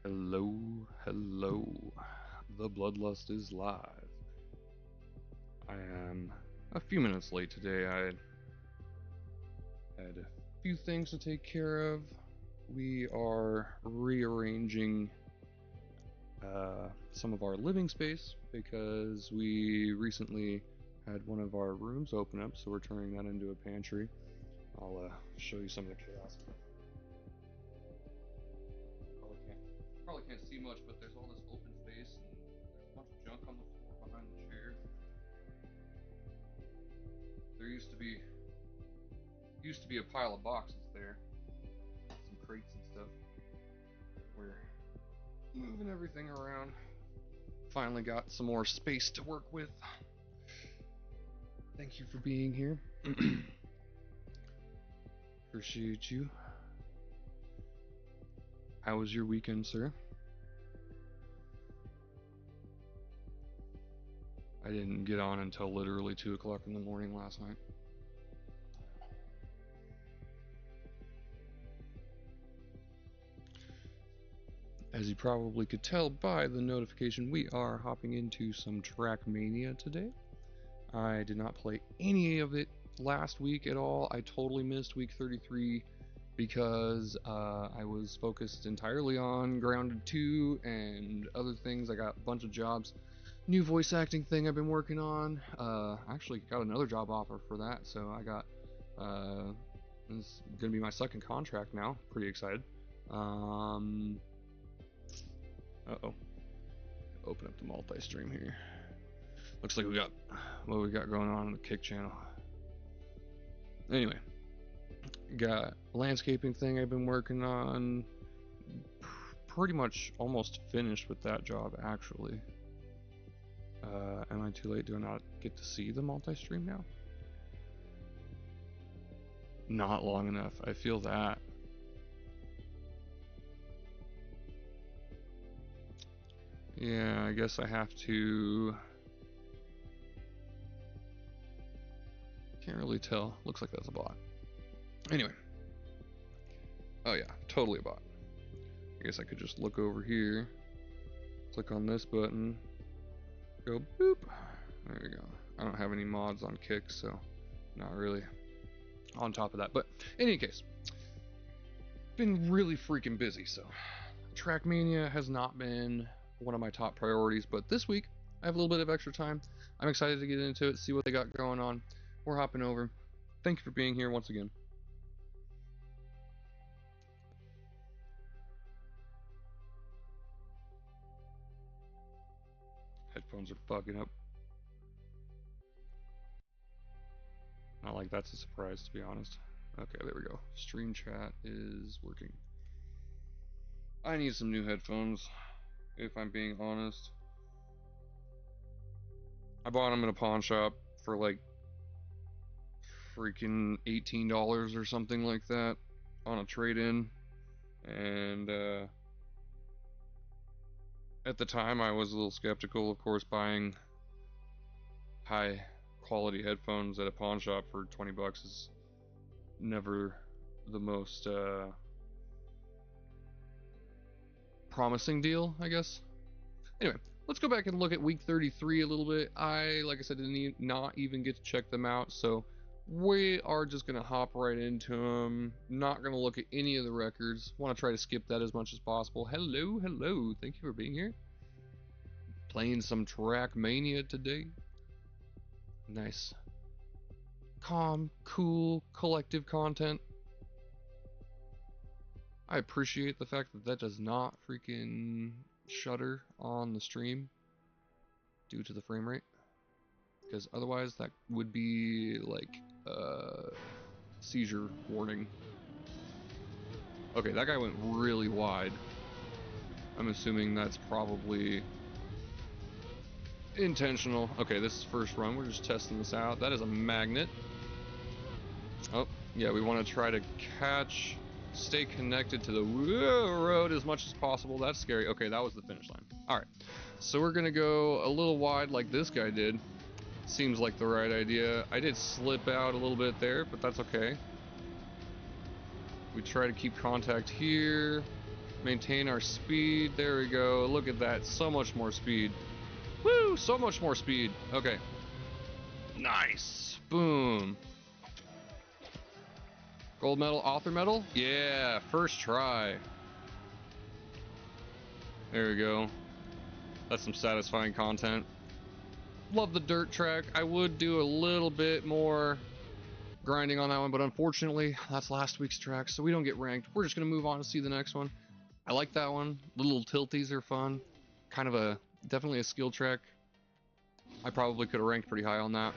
Hello, hello. The Bloodlust is live. I am a few minutes late today. I had a few things to take care of. We are rearranging some of our living space because we recently had one of our rooms open up, so we're turning that into a pantry. I'll show you some of the chaos. Probably can't see much, but there's all this open space and there's a bunch of junk on the floor behind the chairs. There used to be a pile of boxes there, some crates and stuff. We're moving everything around. Finally got some more space to work with. Thank you for being here. Appreciate you. How was your weekend, sir? I didn't get on until literally 2 o'clock in the morning last night. As you probably could tell by the notification, we are hopping into some Trackmania today. I did not play any of it last week at all. I totally missed week 33 because I was focused entirely on Grounded 2 and other things. I got a bunch of jobs. New voice acting thing I've been working on. Actually got another job offer for that, so I got this is gonna be my second contract now. Pretty excited. Uh-oh. Open up the multi-stream here. Looks like we got what we got going on the Kick channel. Anyway, got a landscaping thing I've been working on. Pretty much almost finished with that job, actually. Am I too late? Do I not get to see the multi-stream now? Not long enough. I feel that. Yeah, I guess I have to... Can't really tell. Looks like that's a bot. Anyway. Oh yeah, totally a bot. I guess I could just look over here, click on this button, go boop. There we go. I don't have any mods on Kick, so not really on top of that. But in any case, been really freaking busy, so Trackmania has not been one of my top priorities, but this week I have a little bit of extra time. I'm excited to get into it, see what they got going on. We're hopping over. Thank you for being here once again. Headphones are bugging up. Not like that's a surprise, to be honest. Okay, there we go. Stream chat is working. I need some new headphones, if I'm being honest. I bought them in a pawn shop for like freaking $18 or something like that on a trade-in, and at the time I was a little skeptical. Of course, buying high quality headphones at a pawn shop for 20 bucks is never the most promising deal, I guess. Anyway, let's go back and look at week 33 a little bit. Like I said, didn't not even get to check them out, so we are just going to hop right into them. Not going to look at any of the records. Want to try to skip that as much as possible. Hello, hello. Thank you for being here. Playing some Trackmania today. Nice. Calm, cool, collective content. I appreciate the fact that that does not freaking shutter on the stream due to the frame rate, because otherwise that would be like seizure warning. Okay, that guy went really wide. I'm assuming that's probably intentional. Okay, this is first run. We're just testing this out. That is a magnet. Oh, yeah, we want to try to stay connected to the road as much as possible. That's scary. Okay, that was the finish line. Alright, so we're going to go a little wide like this guy did. Seems like the right idea. I did slip out a little bit there, but that's okay. We try to keep contact here. Maintain our speed. There we go. Look at that. So much more speed. Woo! So much more speed. Okay. Nice. Boom. Gold medal, author medal? Yeah, first try. There we go. That's some satisfying content. Love the dirt track. I would do a little bit more grinding on that one, but unfortunately, that's last week's track, so we don't get ranked. We're just going to move on to see the next one. I like that one. The little tilties are fun. Kind of definitely a skill track. I probably could have ranked pretty high on that.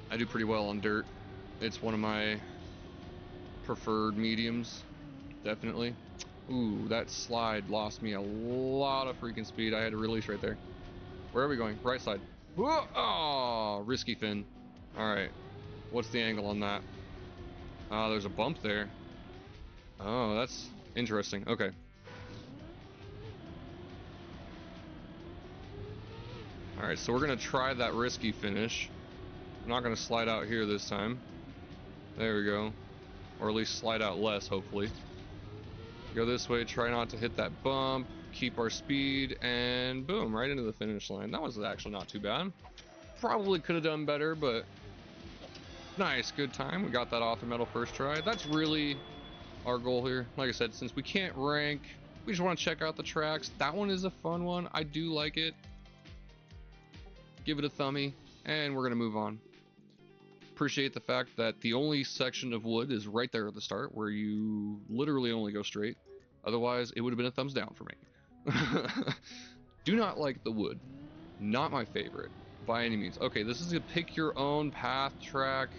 I do pretty well on dirt. It's one of my preferred mediums, definitely. Ooh, that slide lost me a lot of freaking speed. I had to release right there. Where are we going? Right side. Whoa! Oh, risky fin. Alright. What's the angle on that? Oh, there's a bump there. Oh, that's interesting. Okay. Alright, so we're going to try that risky finish. I'm not going to slide out here this time. There we go. Or at least slide out less, hopefully. Go this way, try not to hit that bump, keep our speed, and boom, right into the finish line. That was actually not too bad. Probably could have done better, but nice, good time. We got that author medal first try. That's really our goal here. Like I said, since we can't rank, we just want to check out the tracks. That one is a fun one. I do like it. Give it a thumbie, and we're going to move on. Appreciate the fact that the only section of wood is right there at the start, where you literally only go straight. Otherwise, it would have been a thumbs down for me. Do not like the wood. Not my favorite by any means. Okay, this is a pick your own path track.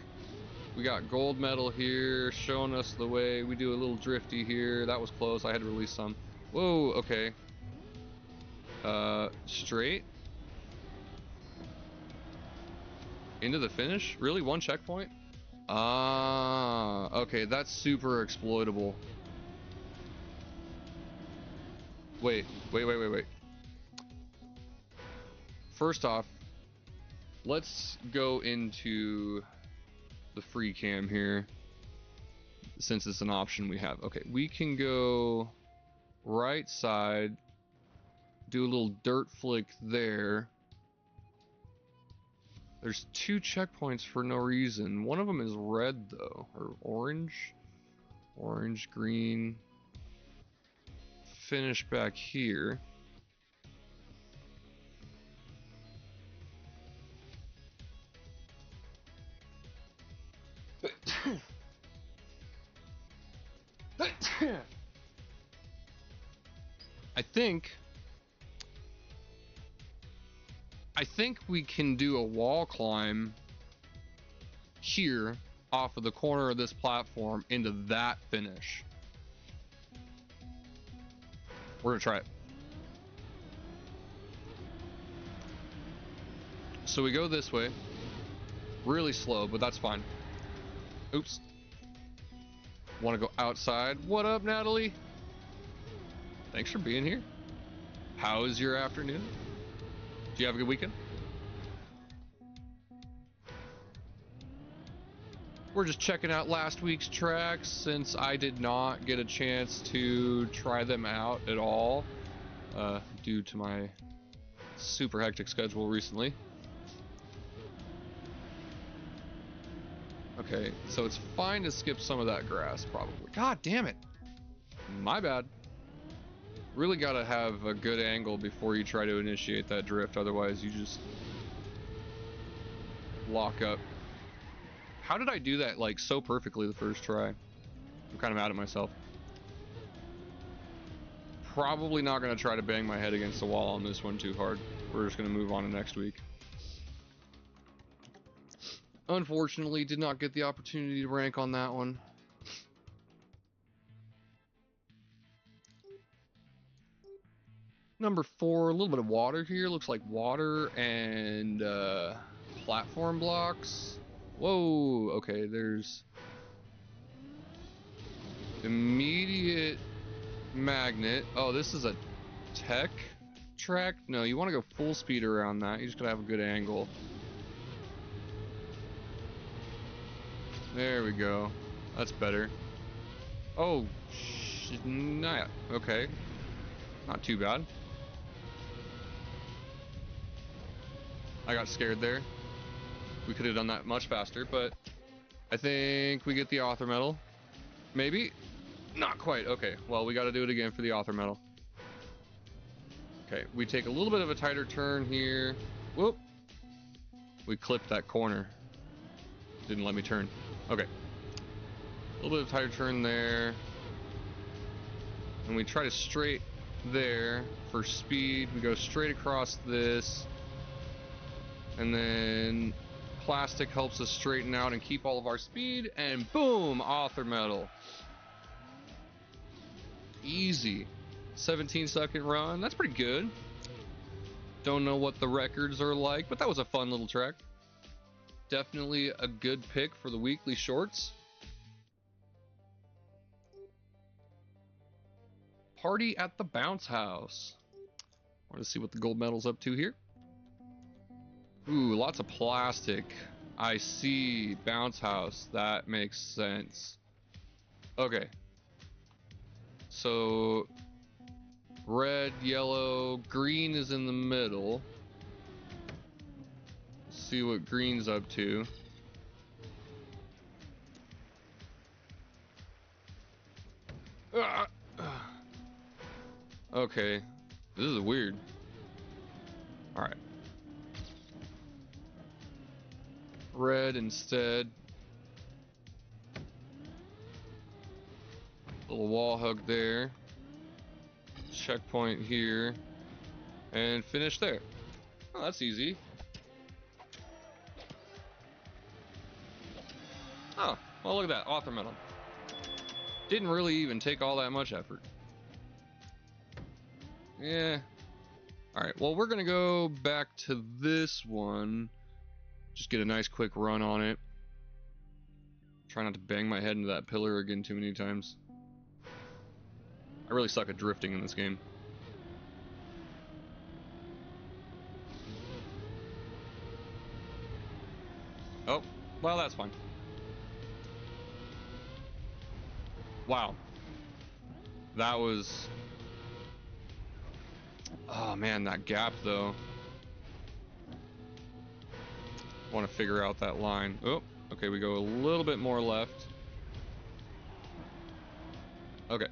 We got gold medal here showing us the way. We do a little drifty here. That was close. I had to release some. Whoa, okay. Straight. Into the finish? Really? One checkpoint? Ah, okay, that's super exploitable. Wait. First off, let's go into the free cam here, since it's an option we have. Okay, we can go right side, do a little dirt flick there. There's two checkpoints for no reason. One of them is red though, or orange. Orange, green. Finish back here. I think we can do a wall climb here off of the corner of this platform into that finish. We're gonna try it. So we go this way, really slow, but that's fine. Oops. Want to go outside? What up, Natalie? Thanks for being here. How is your afternoon? Do you have a good weekend? We're just checking out last week's tracks since I did not get a chance to try them out at all due to my super hectic schedule recently. Okay, so it's fine to skip some of that grass, probably. God damn it. My bad. Really gotta have a good angle before you try to initiate that drift, otherwise you just lock up. How did I do that like so perfectly the first try? I'm kind of mad at myself. Probably not gonna try to bang my head against the wall on this one too hard. We're just gonna move on to next week. Unfortunately, did not get the opportunity to rank on that one. Number 4, a little bit of water here. Looks like water and platform blocks. Whoa, okay, there's immediate magnet. Oh, this is a tech track? No, you want to go full speed around that. You just gotta have a good angle. There we go. That's better. Oh, nah, okay. Not too bad. I got scared there. We could have done that much faster, but I think we get the author medal. Maybe? Not quite. Okay, well, we got to do it again for the author medal. Okay, we take a little bit of a tighter turn here. Whoop. We clipped that corner. Didn't let me turn. Okay. A little bit of tighter turn there. And we try to straight there for speed. We go straight across this. And then plastic helps us straighten out and keep all of our speed. And boom, author medal. Easy. 17-second run. That's pretty good. Don't know what the records are like, but that was a fun little track. Definitely a good pick for the weekly shorts. Party at the Bounce House. Want to see what the gold medal's up to here. Ooh, lots of plastic. I see. Bounce House. That makes sense. Okay. So, red, yellow, green is in the middle. Let's see what green's up to. Okay. This is weird. Alright. Red instead. Little wall hug there. Checkpoint here. And finish there. Oh, that's easy. Oh, well, look at that. Author medal. Didn't really even take all that much effort. Yeah. Alright, well, we're going to go back to this one. Just get a nice quick run on it. Try not to bang my head into that pillar again too many times. I really suck at drifting in this game. Oh, well, that's fine. Wow. That was... Oh, man, that gap, though. Want to figure out that line. Oh, okay, we go a little bit more left. Okay.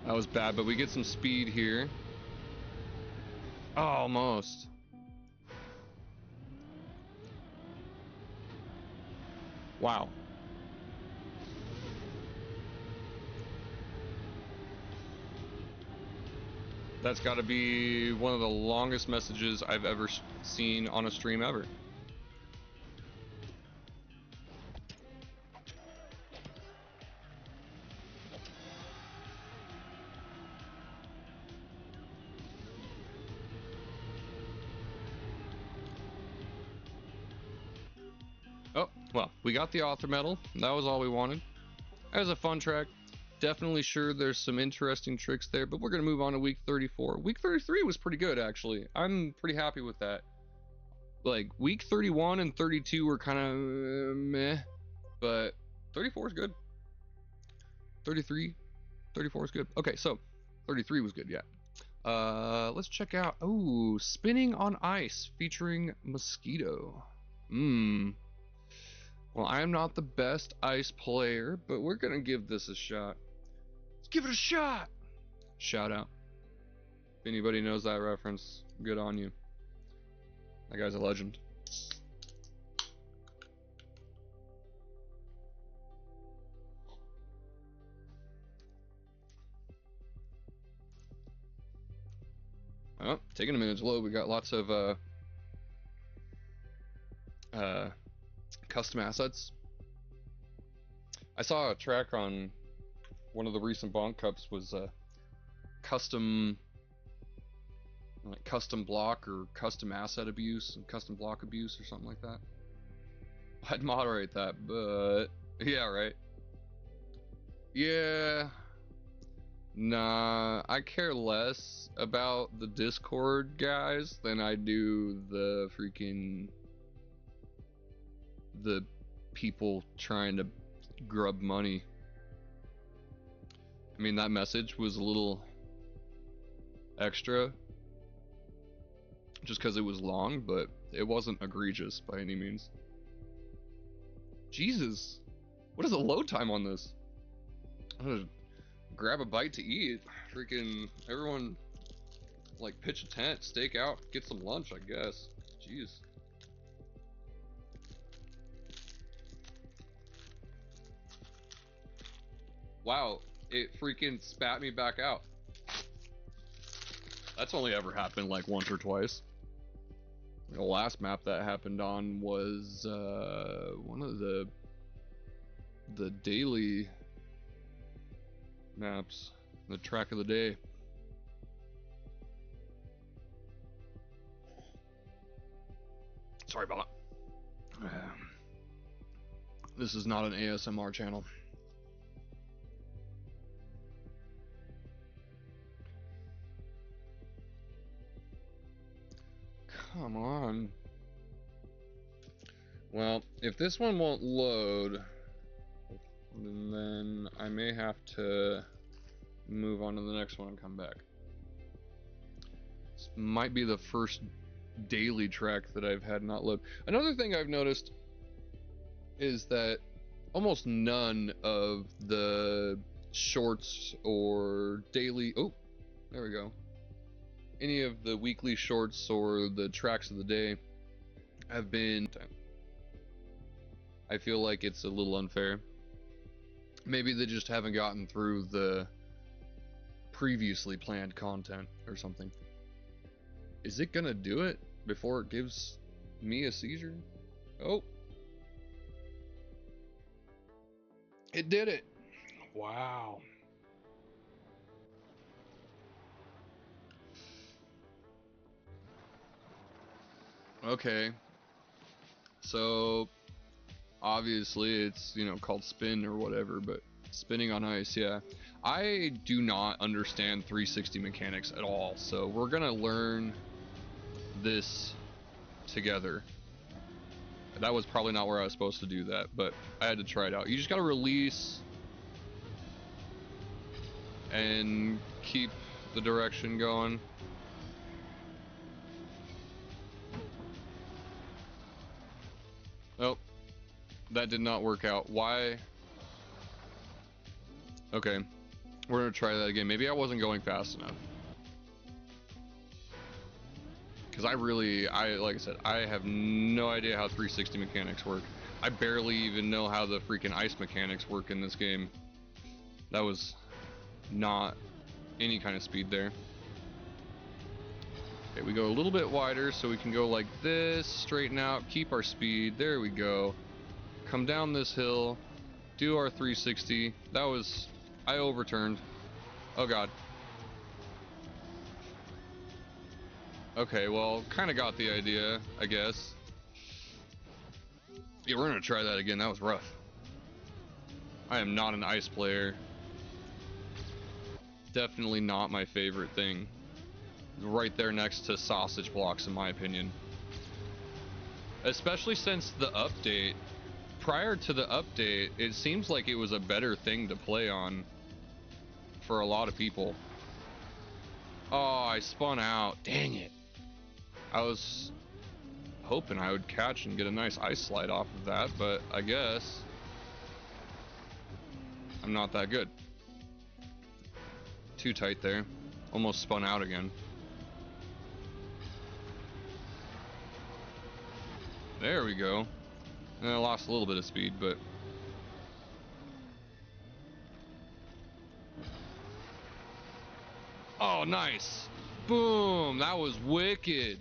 That was bad, but we get some speed here. Oh, almost. Wow. That's got to be one of the longest messages I've ever seen on a stream ever. Oh, well, we got the author medal. That was all we wanted. That was a fun track. Definitely sure there's some interesting tricks there, but we're going to move on to week 34. Week 33 was pretty good, actually. I'm pretty happy with that. Like, week 31 and 32 were kind of meh, but 34 is good. 33, 34 is good. Okay, so 33 was good, yeah. Let's check out, oh, Spinning on Ice featuring Mosquito. Well, I'm not the best ice player, but we're going to give this a shot. Let's give it a shot! Shout out. If anybody knows that reference, good on you. That guy's a legend. Oh, taking a minute to load. We got lots of custom assets. I saw a track on one of the recent Bonk Cups was custom, like custom block or custom asset abuse and custom block abuse or something like that. I'd moderate that, but yeah, right. Yeah. Nah, I care less about the Discord guys than I do the freaking the people trying to grub money. I mean, that message was a little extra just because it was long, but it wasn't egregious by any means. Jesus, what is the load time on this? I'm gonna grab a bite to eat. Freaking everyone, like, pitch a tent, stake out, get some lunch, I guess. Jeez. Wow, it freaking spat me back out. That's only ever happened like once or twice. The last map that happened on was one of the daily maps, the track of the day. Sorry about that. This is not an ASMR channel. Come on. Well, if this one won't load, then I may have to move on to the next one and come back. This might be the first daily track that I've had not load. Another thing I've noticed is that almost none of the shorts or daily... Oh, there we go. Any of the weekly shorts or the tracks of the day have been... I feel like it's a little unfair. Maybe they just haven't gotten through the previously planned content or something. Is it gonna do it before it gives me a seizure? Oh. It did it. Wow. Okay. So obviously it's, you know, called spin or whatever, but spinning on ice, yeah. I do not understand 360 mechanics at all, so we're gonna learn this together. That was probably not where I was supposed to do that, but I had to try it out. You just gotta release and keep the direction going. Oh, that did not work out. Why? Okay, we're gonna try that again. Maybe I wasn't going fast enough. Because like I said, I have no idea how 360 mechanics work. I barely even know how the freaking ice mechanics work in this game. That was not any kind of speed there. Okay, we go a little bit wider so we can go like this, straighten out, keep our speed. There we go. Come down this hill, do our 360. That was... I overturned. Oh god. Okay, well, kind of got the idea, I guess. Yeah, we're gonna try that again. That was rough. I am not an ice player. Definitely not my favorite thing. Right there next to sausage blocks, in my opinion. Especially since the update. Prior to the update, it seems like it was a better thing to play on for a lot of people. Oh, I spun out. Dang it. I was hoping I would catch and get a nice ice slide off of that, but I guess I'm not that good. Too tight there. Almost spun out again. There we go. And I lost a little bit of speed, but... Oh, nice. Boom. That was wicked.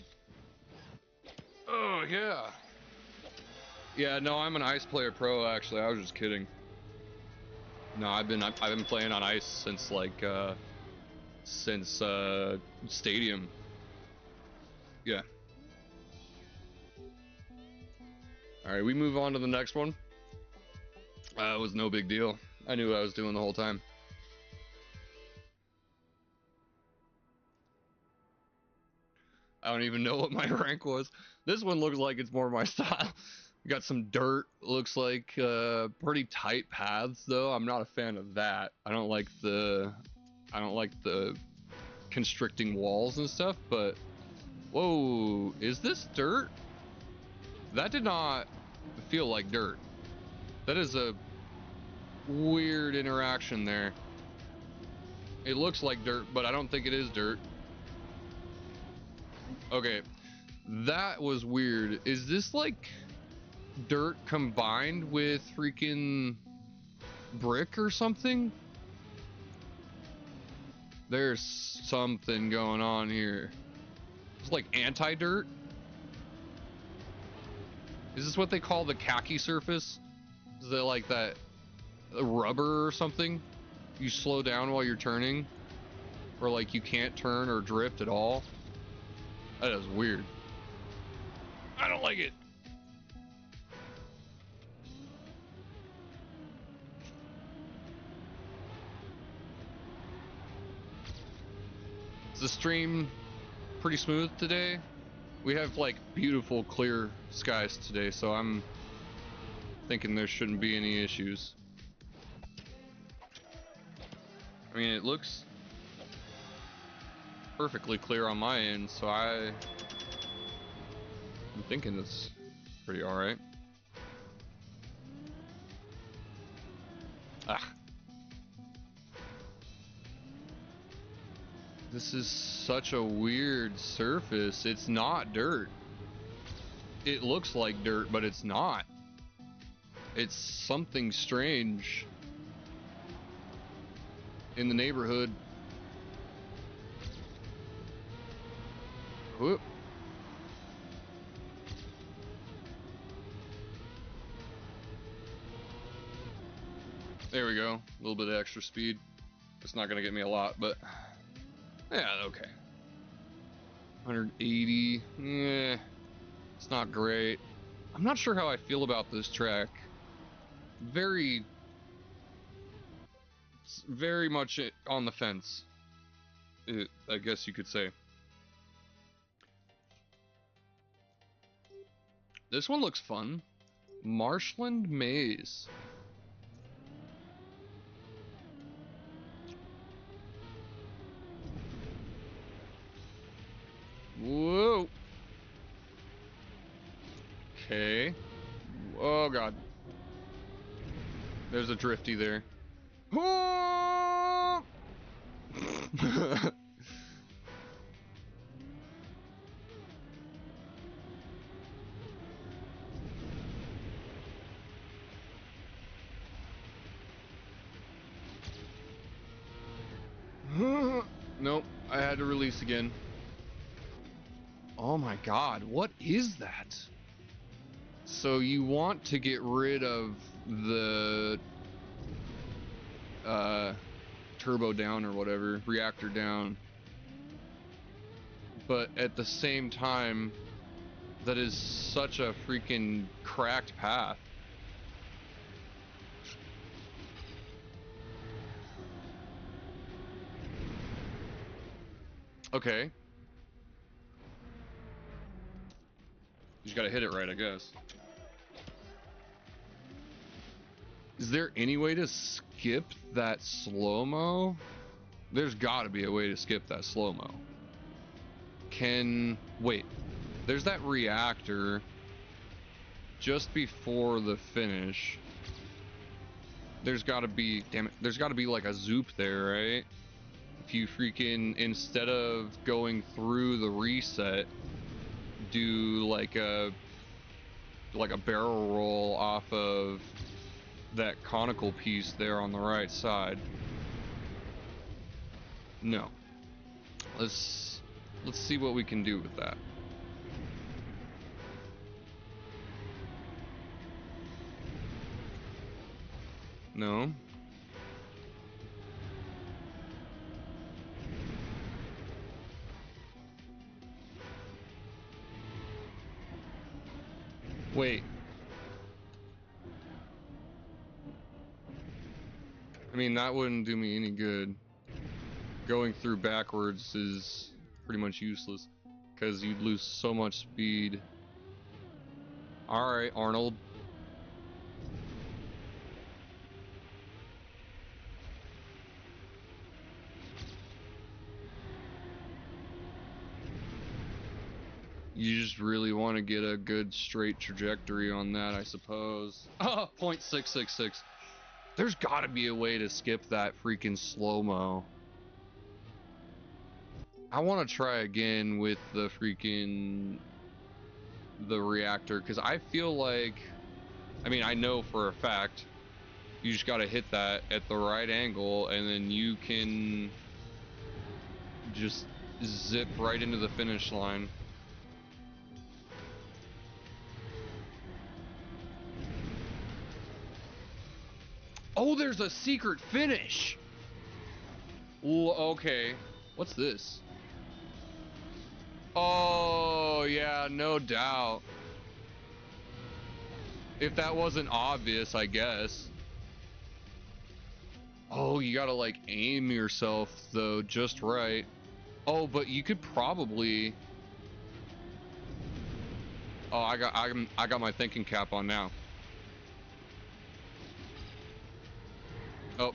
Oh, yeah. Yeah, no, I'm an ice player pro, actually. I was just kidding. No, I've been playing on ice since, like, Stadium. Yeah. Alright, we move on to the next one. It was no big deal. I knew what I was doing the whole time. I don't even know what my rank was. This one looks like it's more my style. We got some dirt. Looks like pretty tight paths though. I'm not a fan of that. I don't like the constricting walls and stuff, but whoa, is this dirt? That did not feel like dirt. That is a weird interaction there. It looks like dirt, but I don't think it is dirt. Okay, that was weird. Is this like dirt combined with freaking brick or something? There's something going on here. It's like anti-dirt? Is this what they call the khaki surface? Is it like that rubber or something? You slow down while you're turning? Or like you can't turn or drift at all? That is weird. I don't like it. Is the stream pretty smooth today? We have like beautiful clear skies today, so I'm thinking there shouldn't be any issues. I mean, it looks perfectly clear on my end, so I'm thinking it's pretty alright. Ah. This is such a weird surface. It's not dirt. It looks like dirt, but it's not. It's something strange in the neighborhood. Whoop. There we go. A little bit of extra speed. It's not gonna get me a lot, but yeah, okay. 180. Yeah, it's not great. I'm not sure how I feel about this track. Very much on the fence, I guess you could say. This one looks fun. Marshland Maze. Whoa. Okay. Oh god. There's a drifty there. Nope, I had to release again. Oh my god, what is that? So you want to get rid of the turbo down or whatever, reactor down. But at the same time, that is such a freaking cracked path. Okay. You just gotta hit it right, I guess. Is there any way to skip that slow-mo? There's gotta be a way to skip that slow-mo. Wait. There's that reactor just before the finish. There's gotta be, damn it, there's gotta be like a zoop there, right? If you freaking, instead of going through the reset, do like a barrel roll off of that conical piece there on the right side. No. Let's see what we can do with that. No. Wait. I mean, that wouldn't do me any good. Going through backwards is pretty much useless because you'd lose so much speed Alright, Arnold. You just really want to get a good straight trajectory on that, I suppose. Oh, 0.666. There's got to be a way to skip that freaking slow-mo. I want to try again with the reactor, because I feel like, I mean, I know for a fact, you just got to hit that at the right angle, and then you can just zip right into the finish line. Oh, there's a secret finish. Ooh, okay. What's this? Oh, yeah, no doubt. If that wasn't obvious, I guess. Oh, you gotta like aim yourself though just right. Oh, but you could probably. Oh, I got my thinking cap on now. Oh,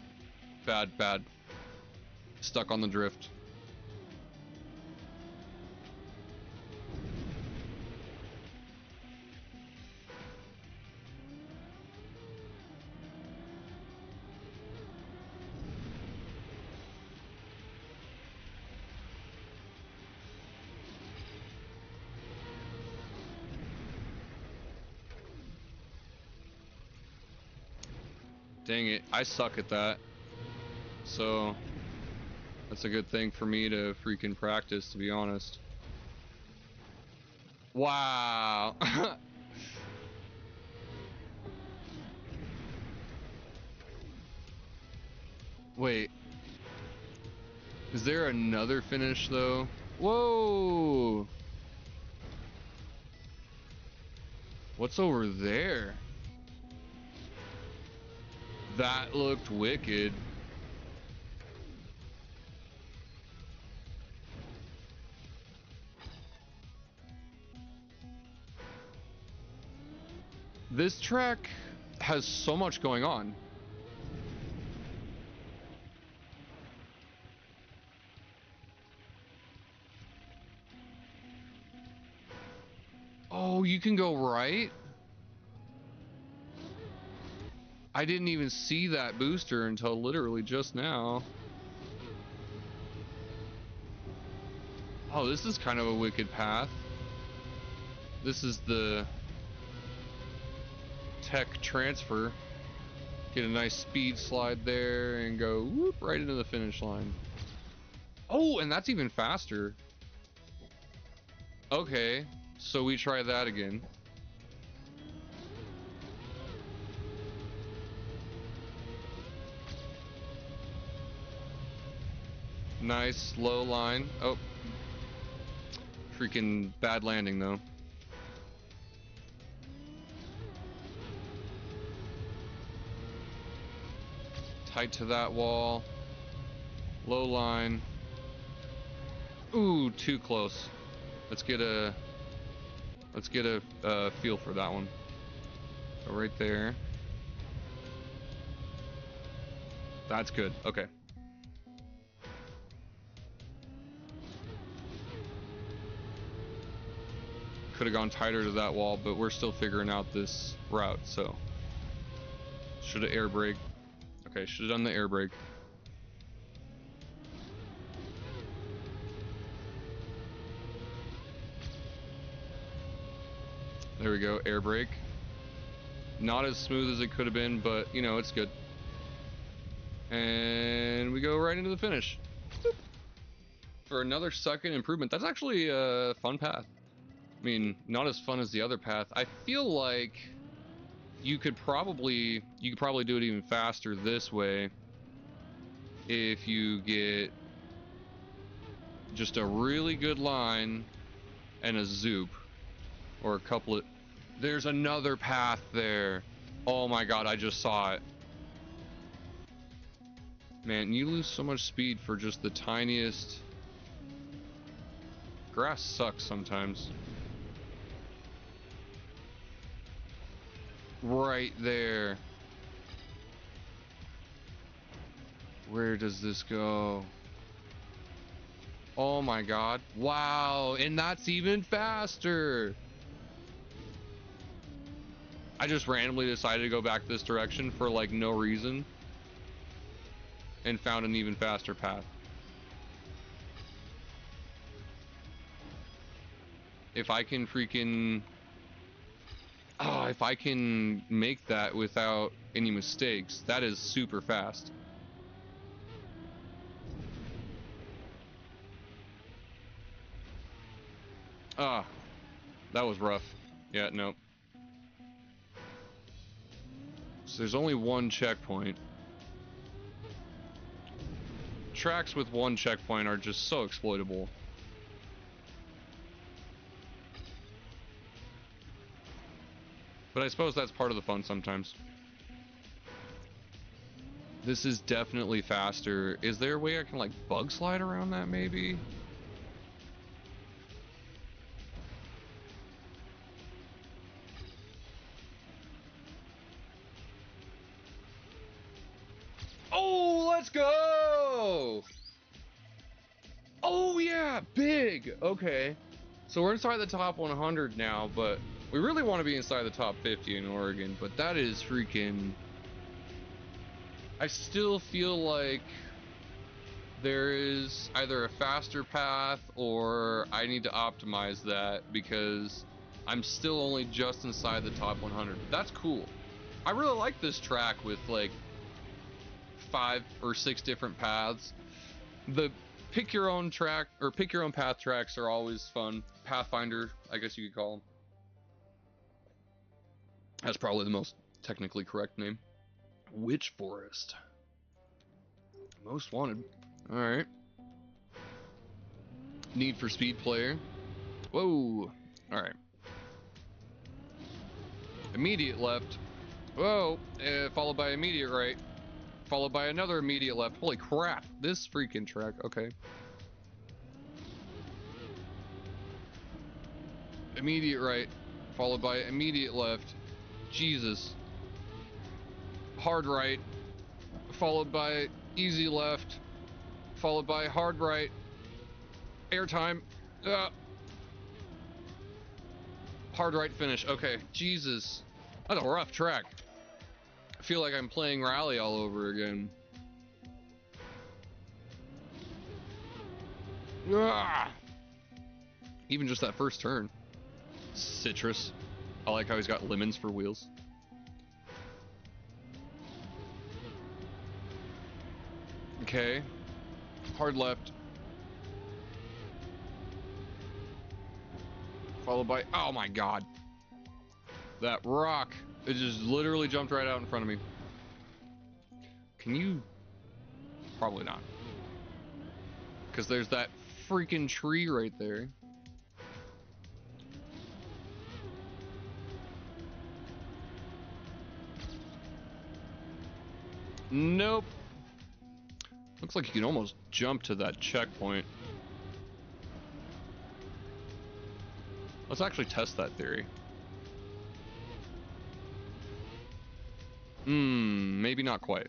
bad. Stuck on the drift. Dang it, I suck at that. So that's a good thing for me to freaking practice, to be honest. Wow. Wait. Is there another finish though? Whoa. What's over there? That looked wicked. This track has so much going on. Oh, you can go right? I didn't even see that booster until literally just now. Oh, this is kind of a wicked path. This is the tech transfer. Get a nice speed slide there and go whoop right into the finish line. Oh, and that's even faster. Okay, so we try that again. Nice low line. Oh, freaking bad landing though. Tight to that wall. Low line. Ooh, too close. Let's get a feel for that one. So right there. That's good. Okay. Could have gone tighter to that wall, but we're still figuring out this route, so should have air brake. Okay, should have done the air brake. There we go, air brake. Not as smooth as it could have been, but you know, it's good. And we go right into the finish. Boop. For another second improvement. That's actually a fun path. I mean, not as fun as the other path. I feel like you could probably do it even faster this way if you get just a really good line and a zoop or a couple of. There's another path there. Oh my god, I just saw it. Man, you lose so much speed for just the tiniest. Grass sucks sometimes. right there. Where does this go? Oh my god. Wow, and that's even faster. I just randomly decided to go back this direction for like no reason and found an even faster path. If I can freaking... Oh, if I can make that without any mistakes, that is super fast. Ah, that was rough. Yeah, no. So there's only one checkpoint. Tracks with one checkpoint are just so exploitable. But I suppose that's part of the fun sometimes. This is definitely faster. Is there a way I can like bug slide around that maybe? Oh, let's go! Oh yeah, big! Okay. So we're inside the top 100 now, but we really want to be inside the top 50 in Oregon, but that is freaking... I still feel like there is either a faster path or I need to optimize that because I'm still only just inside the top 100. That's cool. I really like this track with like 5 or 6 different paths. The pick your own track or pick your own path tracks are always fun. Pathfinder, I guess you could call them. That's probably the most technically correct name. Witch Forest. Most wanted. Alright. Need for Speed player. Whoa. Alright. Immediate left. Whoa. Followed by immediate right. Followed by another immediate left. Holy crap. This freaking track. Okay. Immediate right. Followed by immediate left. Jesus. Hard right. Followed by easy left. Followed by hard right. Airtime. Hard right finish. Okay. Jesus. That's a rough track. I feel like I'm playing Rally all over again. Even just that first turn. Citrus. I like how he's got lemons for wheels. Okay. Hard left. Followed by... Oh my god. That rock. It just literally jumped right out in front of me. Can you... Probably not. Because there's that freaking tree right there. Nope. Looks like you can almost jump to that checkpoint. Let's actually test that theory. Maybe not quite.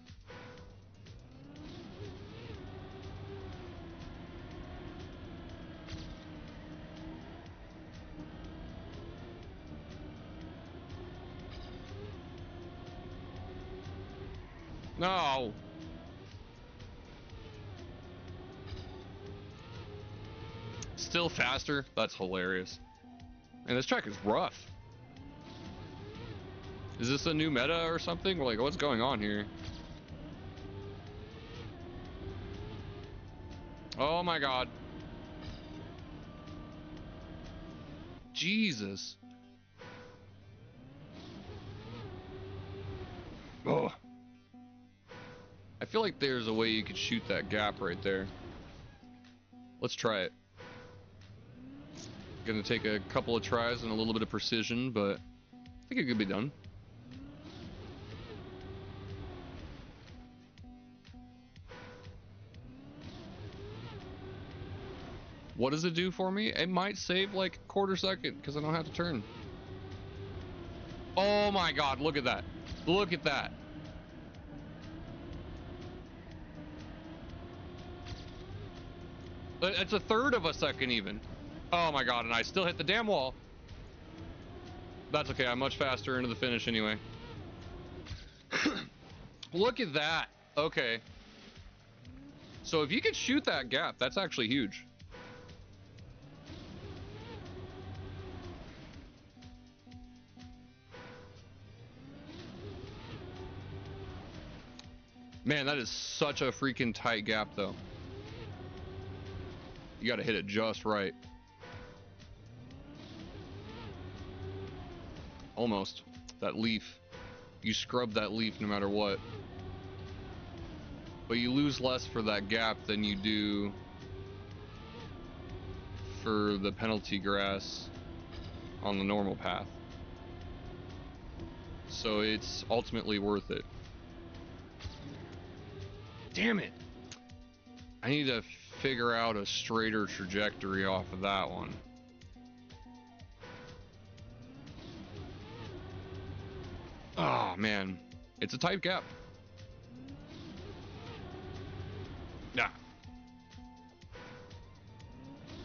No. Still faster? That's hilarious. And this track is rough. Is this a new meta or something? Like, what's going on here? Oh my god. Jesus. Oh. I feel like there's a way you could shoot that gap right there. Let's try it. Gonna take a couple of tries and a little bit of precision, but I think it could be done. What does it do for me? It might save like a quarter second because I don't have to turn. Oh my god, look at that. Look at that. It's a third of a second even. Oh my god, and I still hit the damn wall. That's okay, I'm much faster into the finish anyway. Look at that. Okay. So if you could shoot that gap, that's actually huge. Man, that is such a freaking tight gap though. You gotta hit it just right. Almost. That leaf. You scrub that leaf no matter what. But you lose less for that gap than you do for the penalty grass on the normal path. So it's ultimately worth it. Damn it! I need to figure out a straighter trajectory off of that one. Oh man, it's a tight gap. Yeah.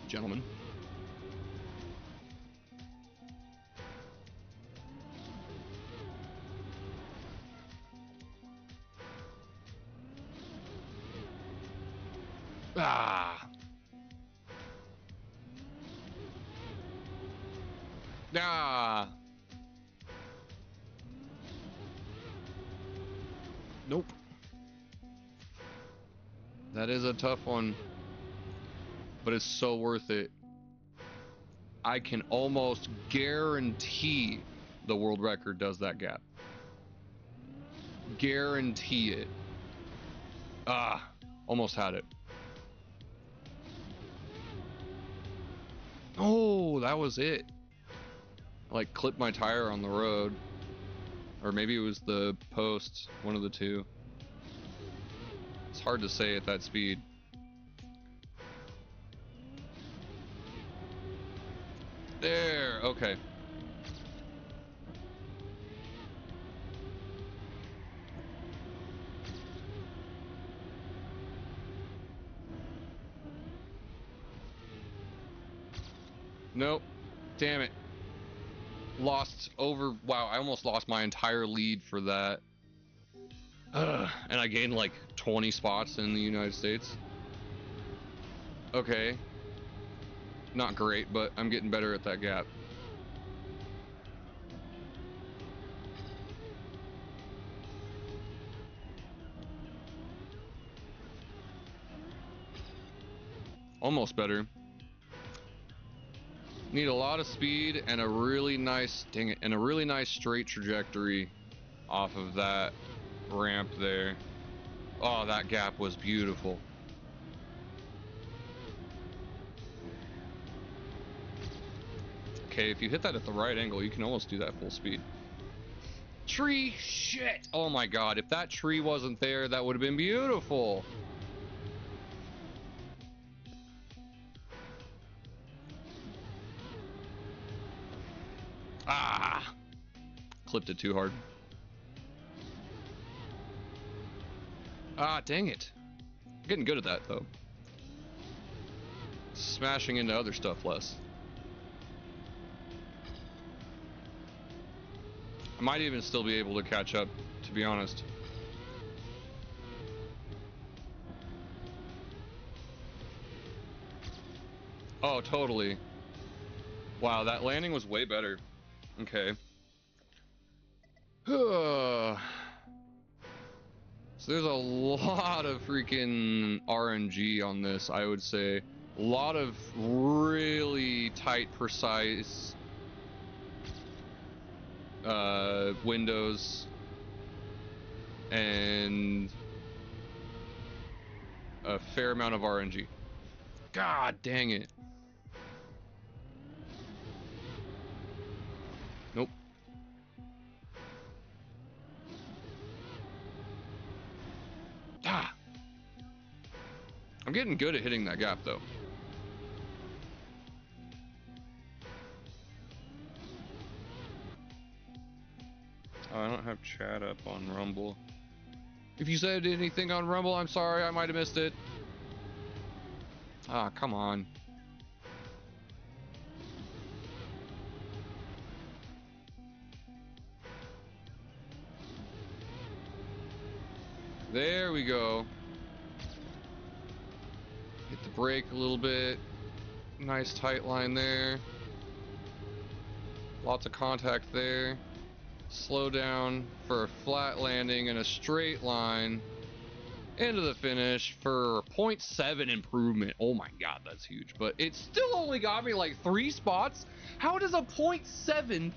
Gentlemen. Ah. Ah. Nope. That is a tough one, but it's so worth it. I can almost guarantee the world record does that gap. Guarantee it. Ah, almost had it. Oh, that was it. I like clipped my tire on the road. Or maybe it was the post, one of the two. It's hard to say at that speed. There, okay. Nope. Damn it. Lost over, wow, I almost lost my entire lead for that. And I gained like 20 spots in the United States. Okay. Not great, but I'm getting better at that gap. Almost better. Need a lot of speed and a really nice, dang it, and a really nice straight trajectory off of that ramp there. Oh, that gap was beautiful. Okay, if you hit that at the right angle, you can almost do that full speed. Tree, shit! Oh my god, if that tree wasn't there, that would have been beautiful. Ah! Clipped it too hard. Ah, dang it. I'm getting good at that, though. Smashing into other stuff less. I might even still be able to catch up, to be honest. Oh, totally. Wow, that landing was way better. Okay. So there's a lot of freaking RNG on this, I would say. A lot of really tight, precise windows and a fair amount of RNG. God dang it. Nope. Ah. I'm getting good at hitting that gap though. chat up on Rumble. If you said anything on Rumble, I'm sorry, I might have missed it. Ah, come on. There we go. Hit the brake a little bit. Nice tight line there. Lots of contact there. Slow down for a flat landing and a straight line into the finish for 0.7 improvement. Oh my god, that's huge. But it still only got me like 3 spots. How does a 0.7,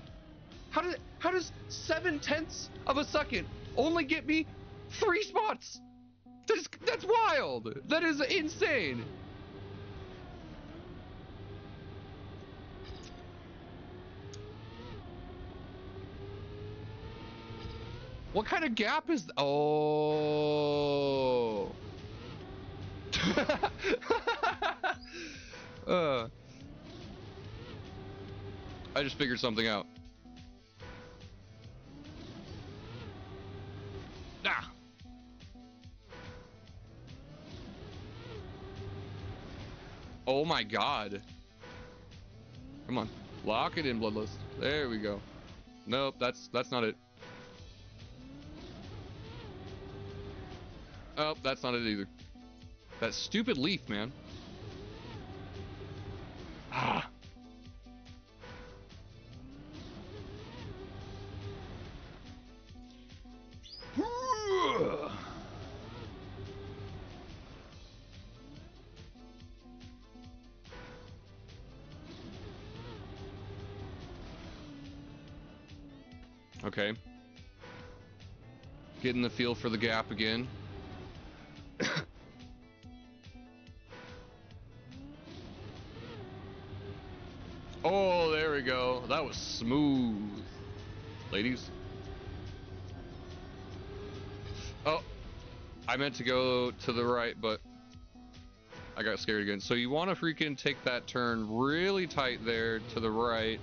how does 7/10 of a second only get me 3 spots? That's wild. That is insane. What kind of gap is oh. I just figured something out. Ah. Oh my god. Come on. Lock it in, Bloodlust. There we go. Nope, that's not it. Oh, that's not it either. That stupid leaf, man. Ah. Okay. Getting the feel for the gap again. Oh, there we go. That was smooth. Ladies. Oh, I meant to go to the right, but I got scared again. So you want to freaking take that turn really tight there to the right.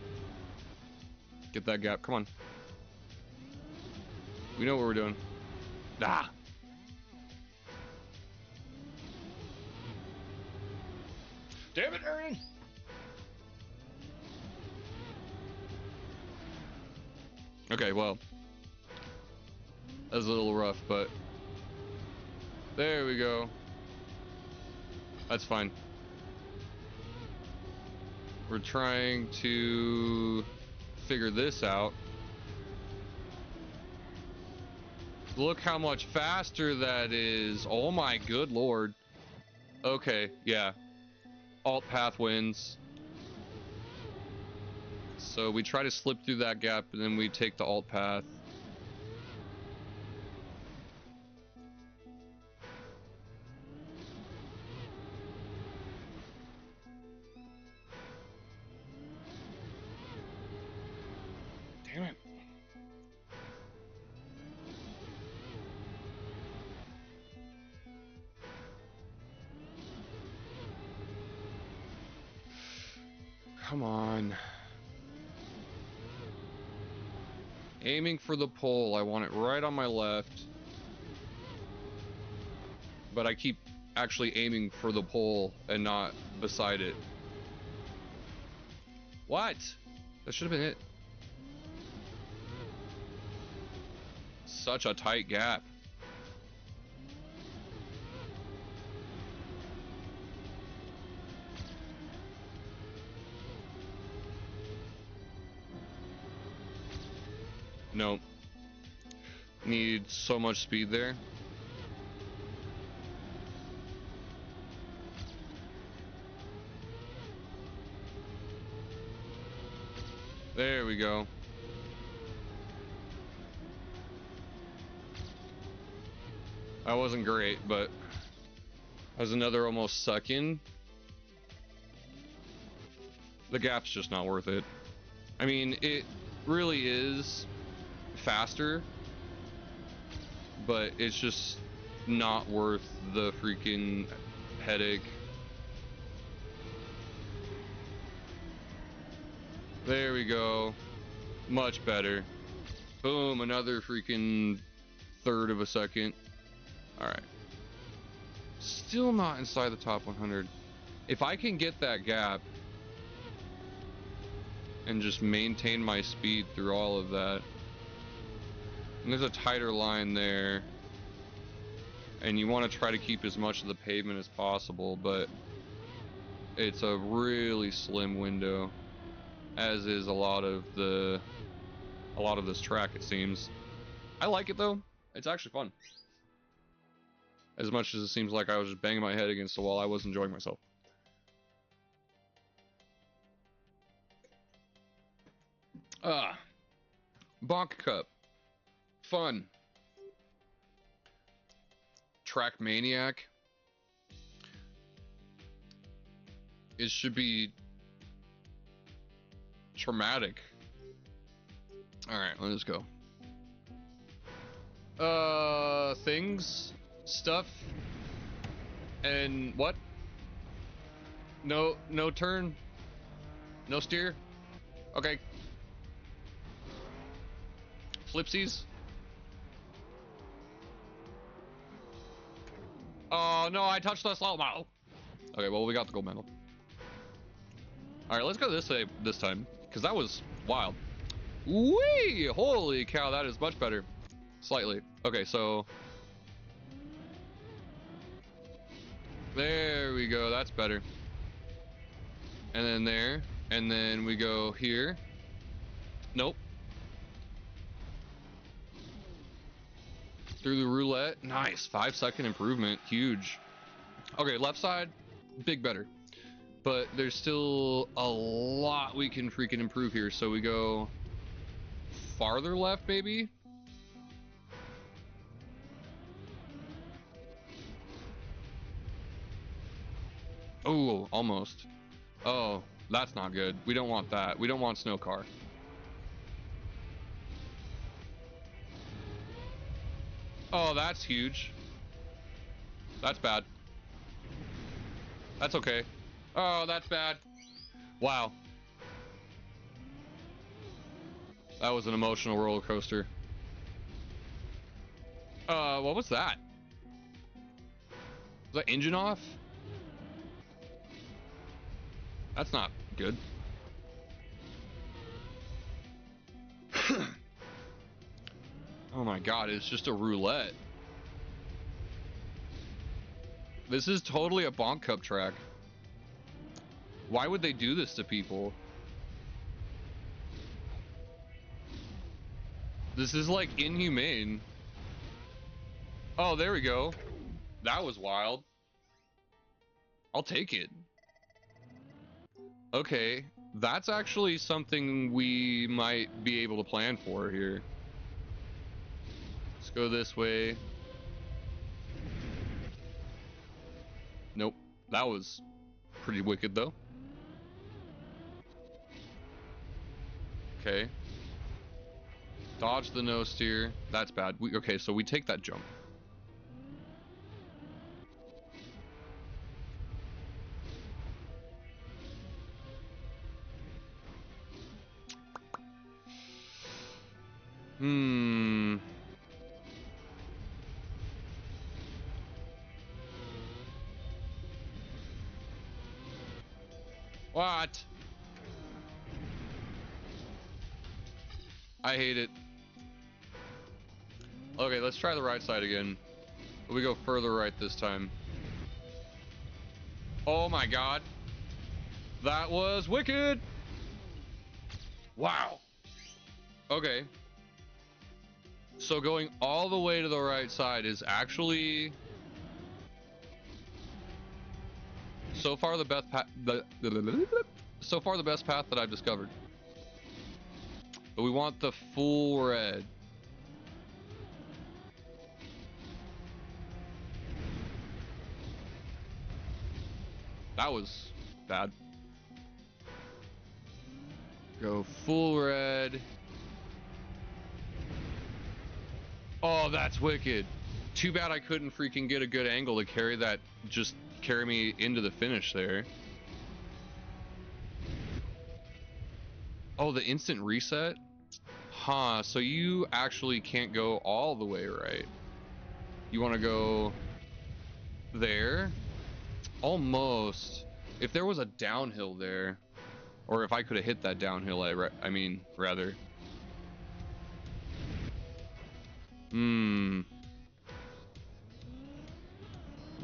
Get that gap. Come on. We know what we're doing. Ah. Damn it, Aaron. Okay, well, that was a little rough, but there we go. That's fine. We're trying to figure this out. Look how much faster that is. Oh my good lord. Okay, yeah. Alt path wins. So we try to slip through that gap and then we take the alt path. Damn it. Come on. Aiming for the pole. I want it right on my left. But I keep actually aiming for the pole and not beside it. What? That should have been it. Such a tight gap. Nope. Need so much speed there. There we go. That wasn't great, but that was another almost second. The gap's just not worth it. I mean, it really is faster, but it's just not worth the freaking headache. There we go. Much better. Boom, another freaking third of a second. All right. Still not inside the top 100. If I can get that gap and just maintain my speed through all of that. And there's a tighter line there. And you want to try to keep as much of the pavement as possible, but it's a really slim window, as is a lot of this track, it seems. I like it though. It's actually fun. As much as it seems like I was just banging my head against the wall, I was enjoying myself. Bonk Cup. Fun. Trackmania. It should be traumatic. Alright, let's go. Things, stuff, and what? No turn, no steer. Okay. Flipsies. Oh no, I touched the slow mo. Okay, well we got the gold medal. All right, let's go this way this time, because that was wild. Whee! Holy cow, that is much better. Slightly. Okay, so there we go. That's better. And then there, and then we go here. Nope. Through the roulette. Nice. 5-second improvement. Huge. Okay, left side, big better. But there's still a lot we can freaking improve here. So we go farther left, maybe? Oh, almost. Oh, that's not good. We don't want that. We don't want snow car. Oh, that's huge. That's bad. That's okay. Oh, that's bad. Wow. That was an emotional roller coaster. What was that? Was that engine off? That's not good. Oh my god, it's just a roulette. This is totally a bonk cup track. Why would they do this to people? This is like inhumane. Oh, there we go. That was wild. I'll take it. Okay, that's actually something we might be able to plan for here. Let's go this way. Nope, that was pretty wicked though. Okay. Dodge the no steer. That's bad. Okay, so we take that jump. What? I hate it. Okay, let's try the right side again. We go further right this time. Oh my god. That was wicked. Wow. Okay. So going all the way to the right side is actually so far the best path that I've discovered. But we want the full red. That was bad. Go full red. Oh, that's wicked. Too bad I couldn't freaking get a good angle to carry that, just carry me into the finish there. Oh, the instant reset? Huh, so you actually can't go all the way right. You want to go there? Almost. If there was a downhill there, or if I could have hit that downhill, I mean, rather.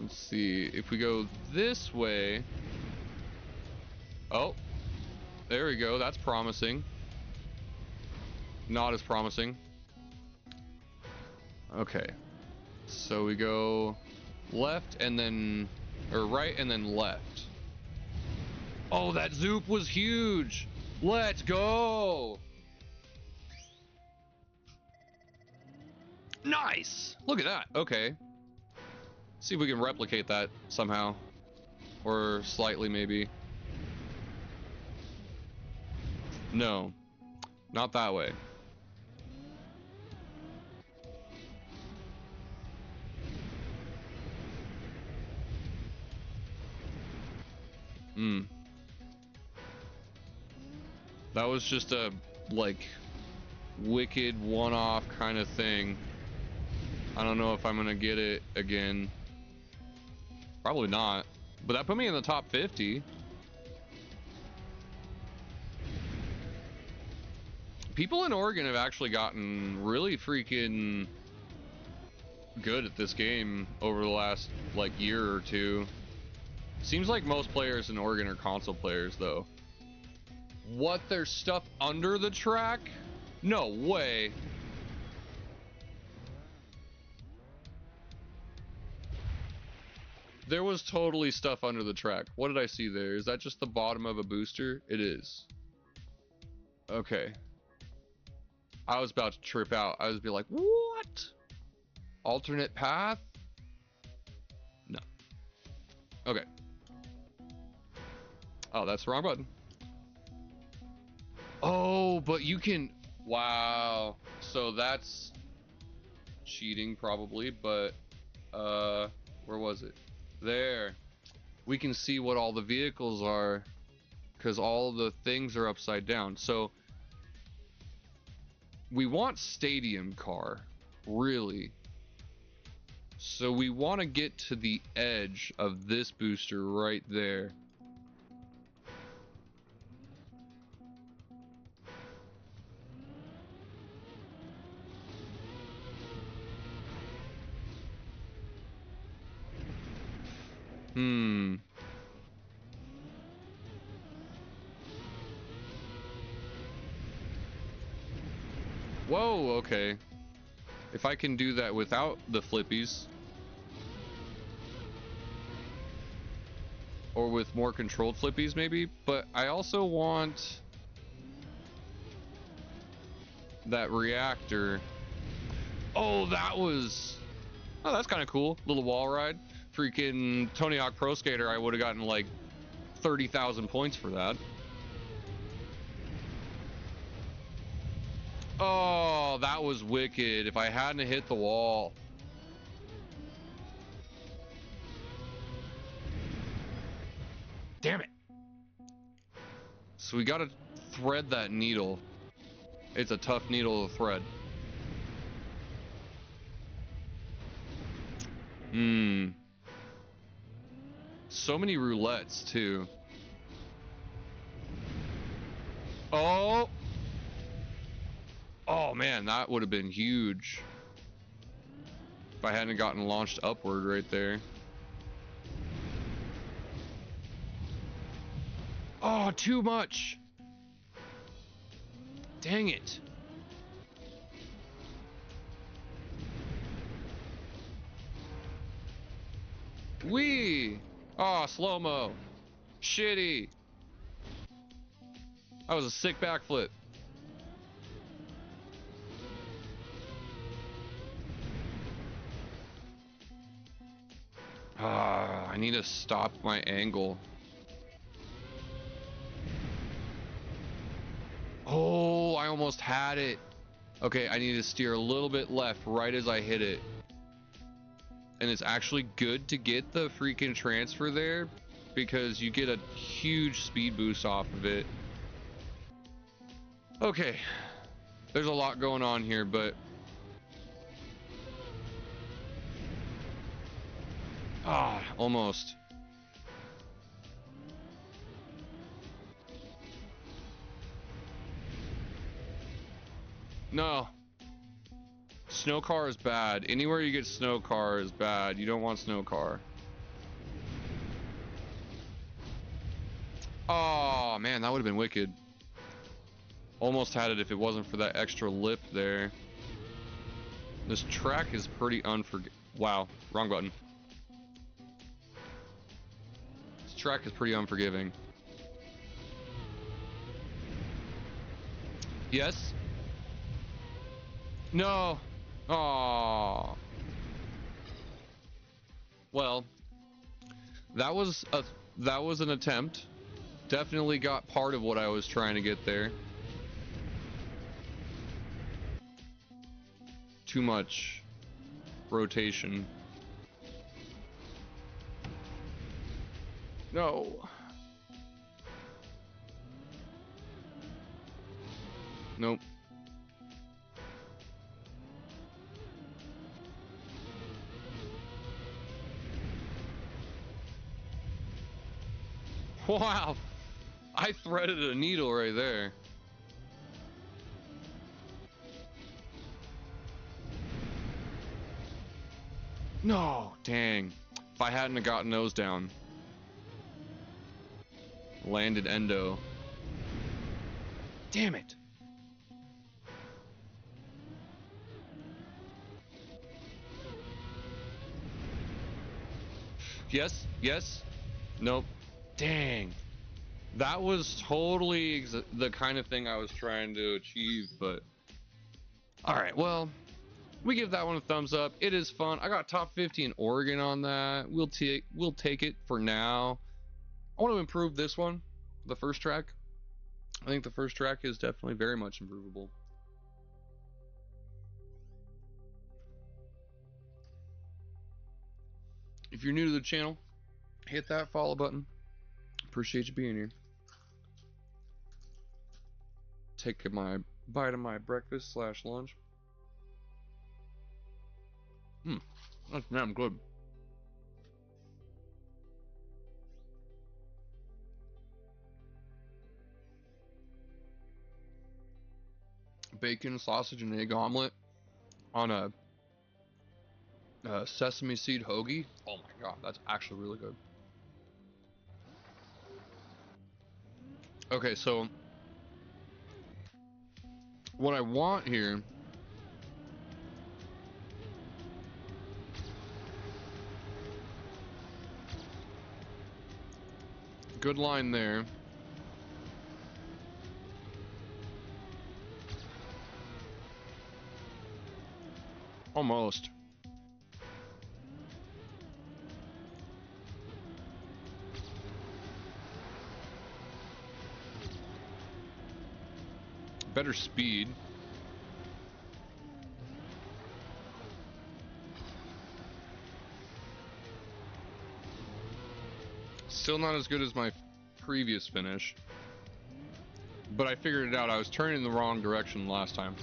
Let's see. If we go this way. Oh, there we go. That's promising. Not as promising. Okay. So we go left and then, or right and then left. Oh, that zoop was huge. Let's go. Nice. Look at that. Okay. See if we can replicate that somehow. Or slightly, maybe. No. Not that way. That was just a, like, wicked one-off kind of thing. I don't know if I'm gonna get it again. Probably not. But that put me in the top 50. People in Oregon have actually gotten really freaking good at this game over the last, like, year or two. Seems like most players in Oregon are console players, though. What? There's stuff under the track? No way. There was totally stuff under the track. What did I see there? Is that just the bottom of a booster? It is. Okay. I was about to trip out. I was be like, what? Alternate path? No. Okay. Oh, that's the wrong button. Oh, but you can... Wow. So that's cheating probably, but where was it? There. We can see what all the vehicles are because all the things are upside down. So we want stadium car, really. So we want to get to the edge of this booster right there. Whoa, okay. If I can do that without the flippies. Or with more controlled flippies, maybe. But I also want that reactor. Oh, that was... Oh, that's kind of cool. Little wall ride. Freaking Tony Hawk Pro Skater, I would have gotten like 30,000 points for that. Oh, that was wicked. If I hadn't hit the wall. Damn it. So we gotta thread that needle. It's a tough needle to thread. So many roulettes too. Oh. Oh man, that would have been huge. If I hadn't gotten launched upward right there. Oh, too much. Dang it. Wee. Oh, slow-mo. Shitty. That was a sick backflip. I need to stop my angle. Oh, I almost had it. Okay, I need to steer a little bit left right as I hit it. And it's actually good to get the freaking transfer there because you get a huge speed boost off of it. Okay. There's a lot going on here, but almost. No. Snow car is bad. Anywhere you get snow car is bad. You don't want snow car. Oh, man, that would have been wicked. Almost had it if it wasn't for that extra lip there. This track is pretty Wow, wrong button. This track is pretty unforgiving. Yes? No. Oh. Well, that was an attempt. Definitely got part of what I was trying to get there. Too much rotation. No. Nope. Wow. I threaded a needle right there. No, dang. If I hadn't have gotten those down. Landed endo. Damn it. Yes, yes. Nope. Dang. That was totally the kind of thing I was trying to achieve, but... Alright, well, we give that one a thumbs up. It is fun. I got top 50 in Oregon on that. We'll take it for now. I want to improve this one, the first track. I think the first track is definitely very much improvable. If you're new to the channel, hit that follow button. Appreciate you being here. Take my bite of my breakfast / lunch. That's damn good. Bacon, sausage, and egg omelet on a sesame seed hoagie. Oh my god, that's actually really good. Okay, so what I want here good line there. Almost. Better speed. Still not as good as my previous finish. But I figured it out. I was turning in the wrong direction last time.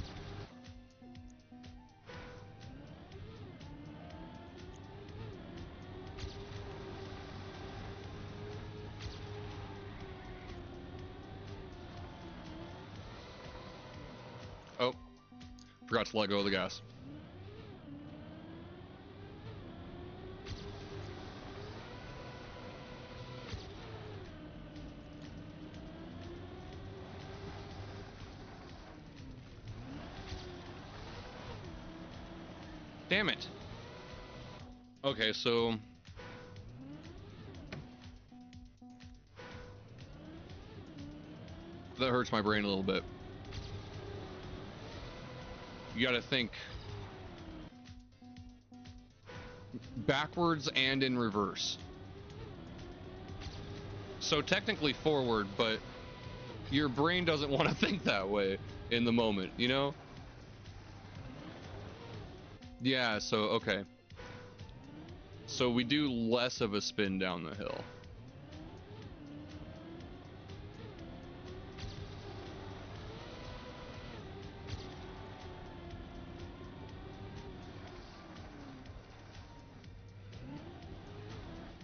Oh, forgot to let go of the gas. Damn it. Okay, so that hurts my brain a little bit. You gotta think backwards and in reverse. So technically forward, but your brain doesn't want to think that way in the moment, you know? Yeah, so okay. So we do less of a spin down the hill.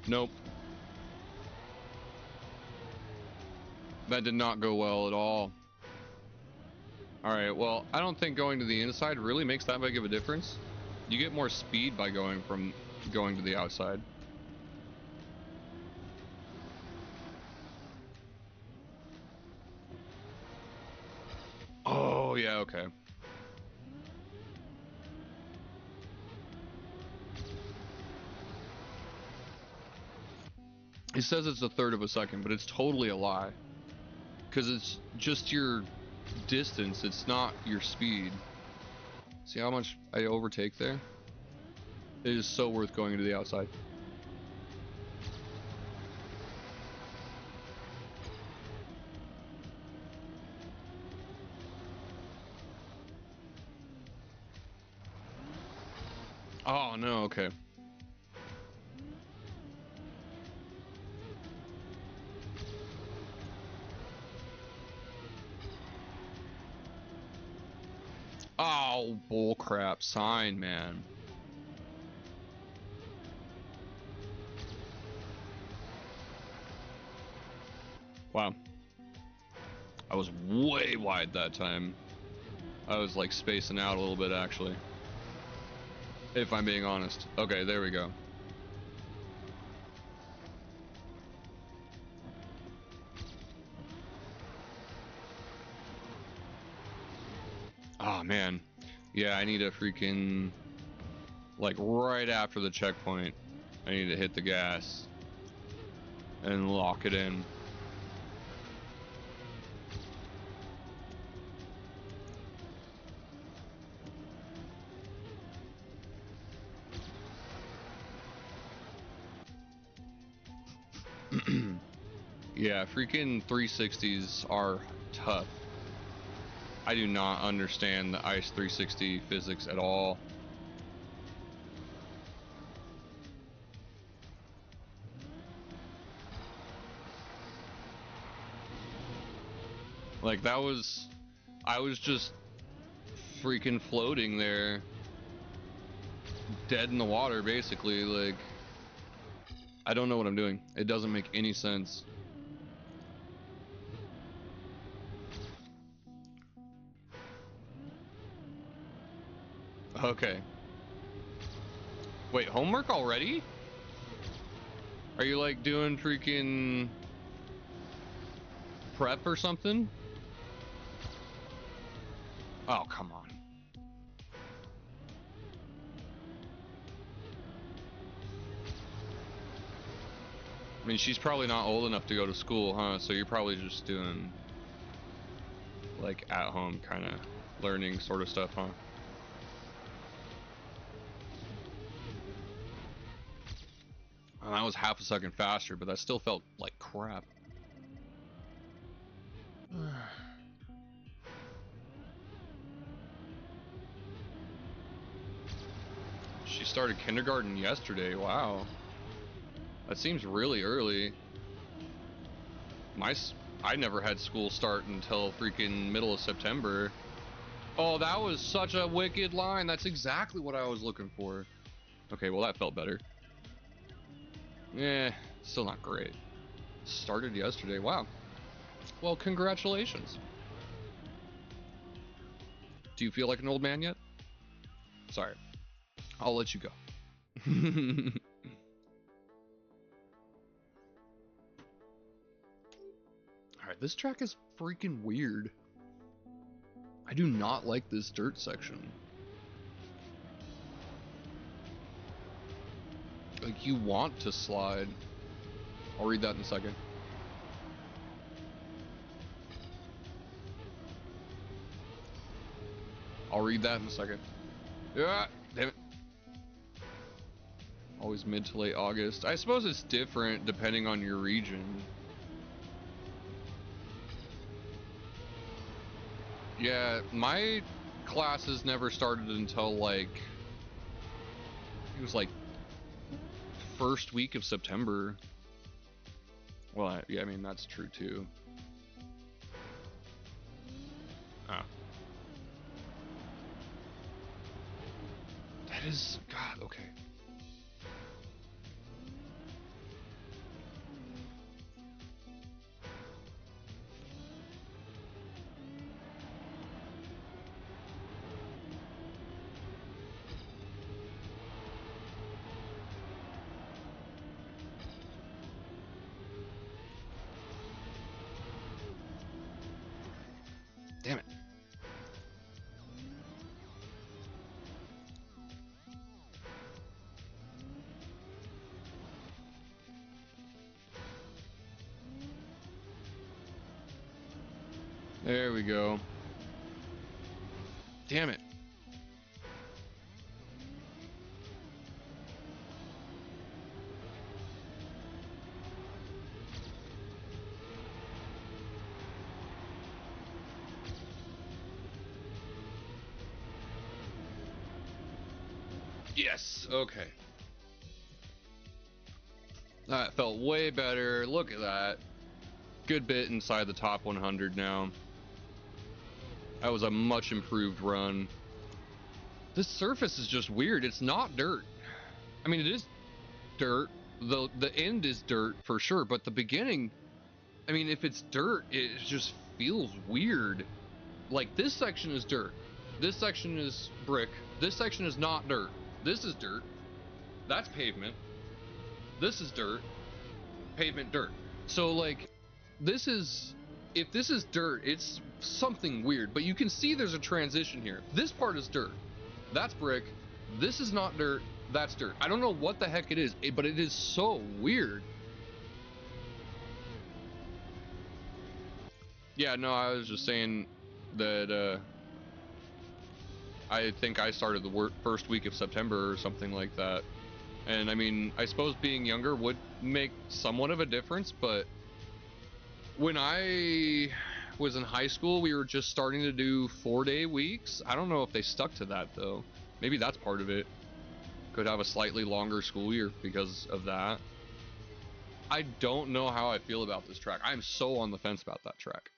Nope. That did not go well at all. Alright, well, I don't think going to the inside really makes that big of a difference. You get more speed by going to the outside. Oh, yeah, okay. It says it's a third of a second, but it's totally a lie. Because it's just your distance, it's not your speed. See how much I overtake there? It is so worth going to the outside. Oh, no, okay. Oh, bullcrap sign, man. Wow. I was way wide that time. I was like spacing out a little bit, actually. If I'm being honest. Okay, there we go. Oh, man. Yeah, I need a freaking... Like, right after the checkpoint, I need to hit the gas. And lock it in. Yeah, freaking 360s are tough. I do not understand the Ice 360 physics at all. Like, that was... I was just freaking floating there. Dead in the water, basically. Like, I don't know what I'm doing. It doesn't make any sense. Okay. Wait, homework already? Are you like doing freaking prep or something? Oh, come on. I mean, she's probably not old enough to go to school, huh? So you're probably just doing like at home kind of learning sort of stuff, huh? Well, that was half a second faster, but that still felt like crap. She started kindergarten yesterday. Wow. That seems really early. I never had school start until freaking middle of September. Oh, that was such a wicked line. That's exactly what I was looking for. Okay, well that felt better. Eh, still not great. Started yesterday. Wow. Well, congratulations. Do you feel like an old man yet? Sorry. I'll let you go. Alright, this track is freaking weird. I do not like this dirt section. Like, you want to slide. I'll read that in a second. I'll read that in a second. Yeah, damn it. Always mid to late August. I suppose it's different depending on your region. Yeah, my classes never started until like, it was like first week of September. Well, yeah, I mean, that's true too. Ah. That is, God, okay. There we go. Damn it. Yes, okay. That felt way better. Look at that. Good bit inside the top 100 now. That was a much improved run. This surface is just weird. It's not dirt. I mean, it is dirt. The end is dirt for sure, but the beginning, I mean, if it's dirt, it just feels weird. Like, this section is dirt. This section is brick. This section is not dirt. This is dirt. That's pavement. This is dirt. Pavement, dirt. So, like, this is, if this is dirt, it's something weird, but you can see there's a transition here. This part is dirt. That's brick. This is not dirt. That's dirt. I don't know what the heck it is, but it is so weird. Yeah, no, I was just saying that I think I started the first week of September or something like that. And I mean, I suppose being younger would make somewhat of a difference, but when I was in high school, we were just starting to do 4-day weeks. I don't know if they stuck to that though. Maybe that's part of it. Could have a slightly longer school year because of that. I don't know how I feel about this track. I'm so on the fence about that track.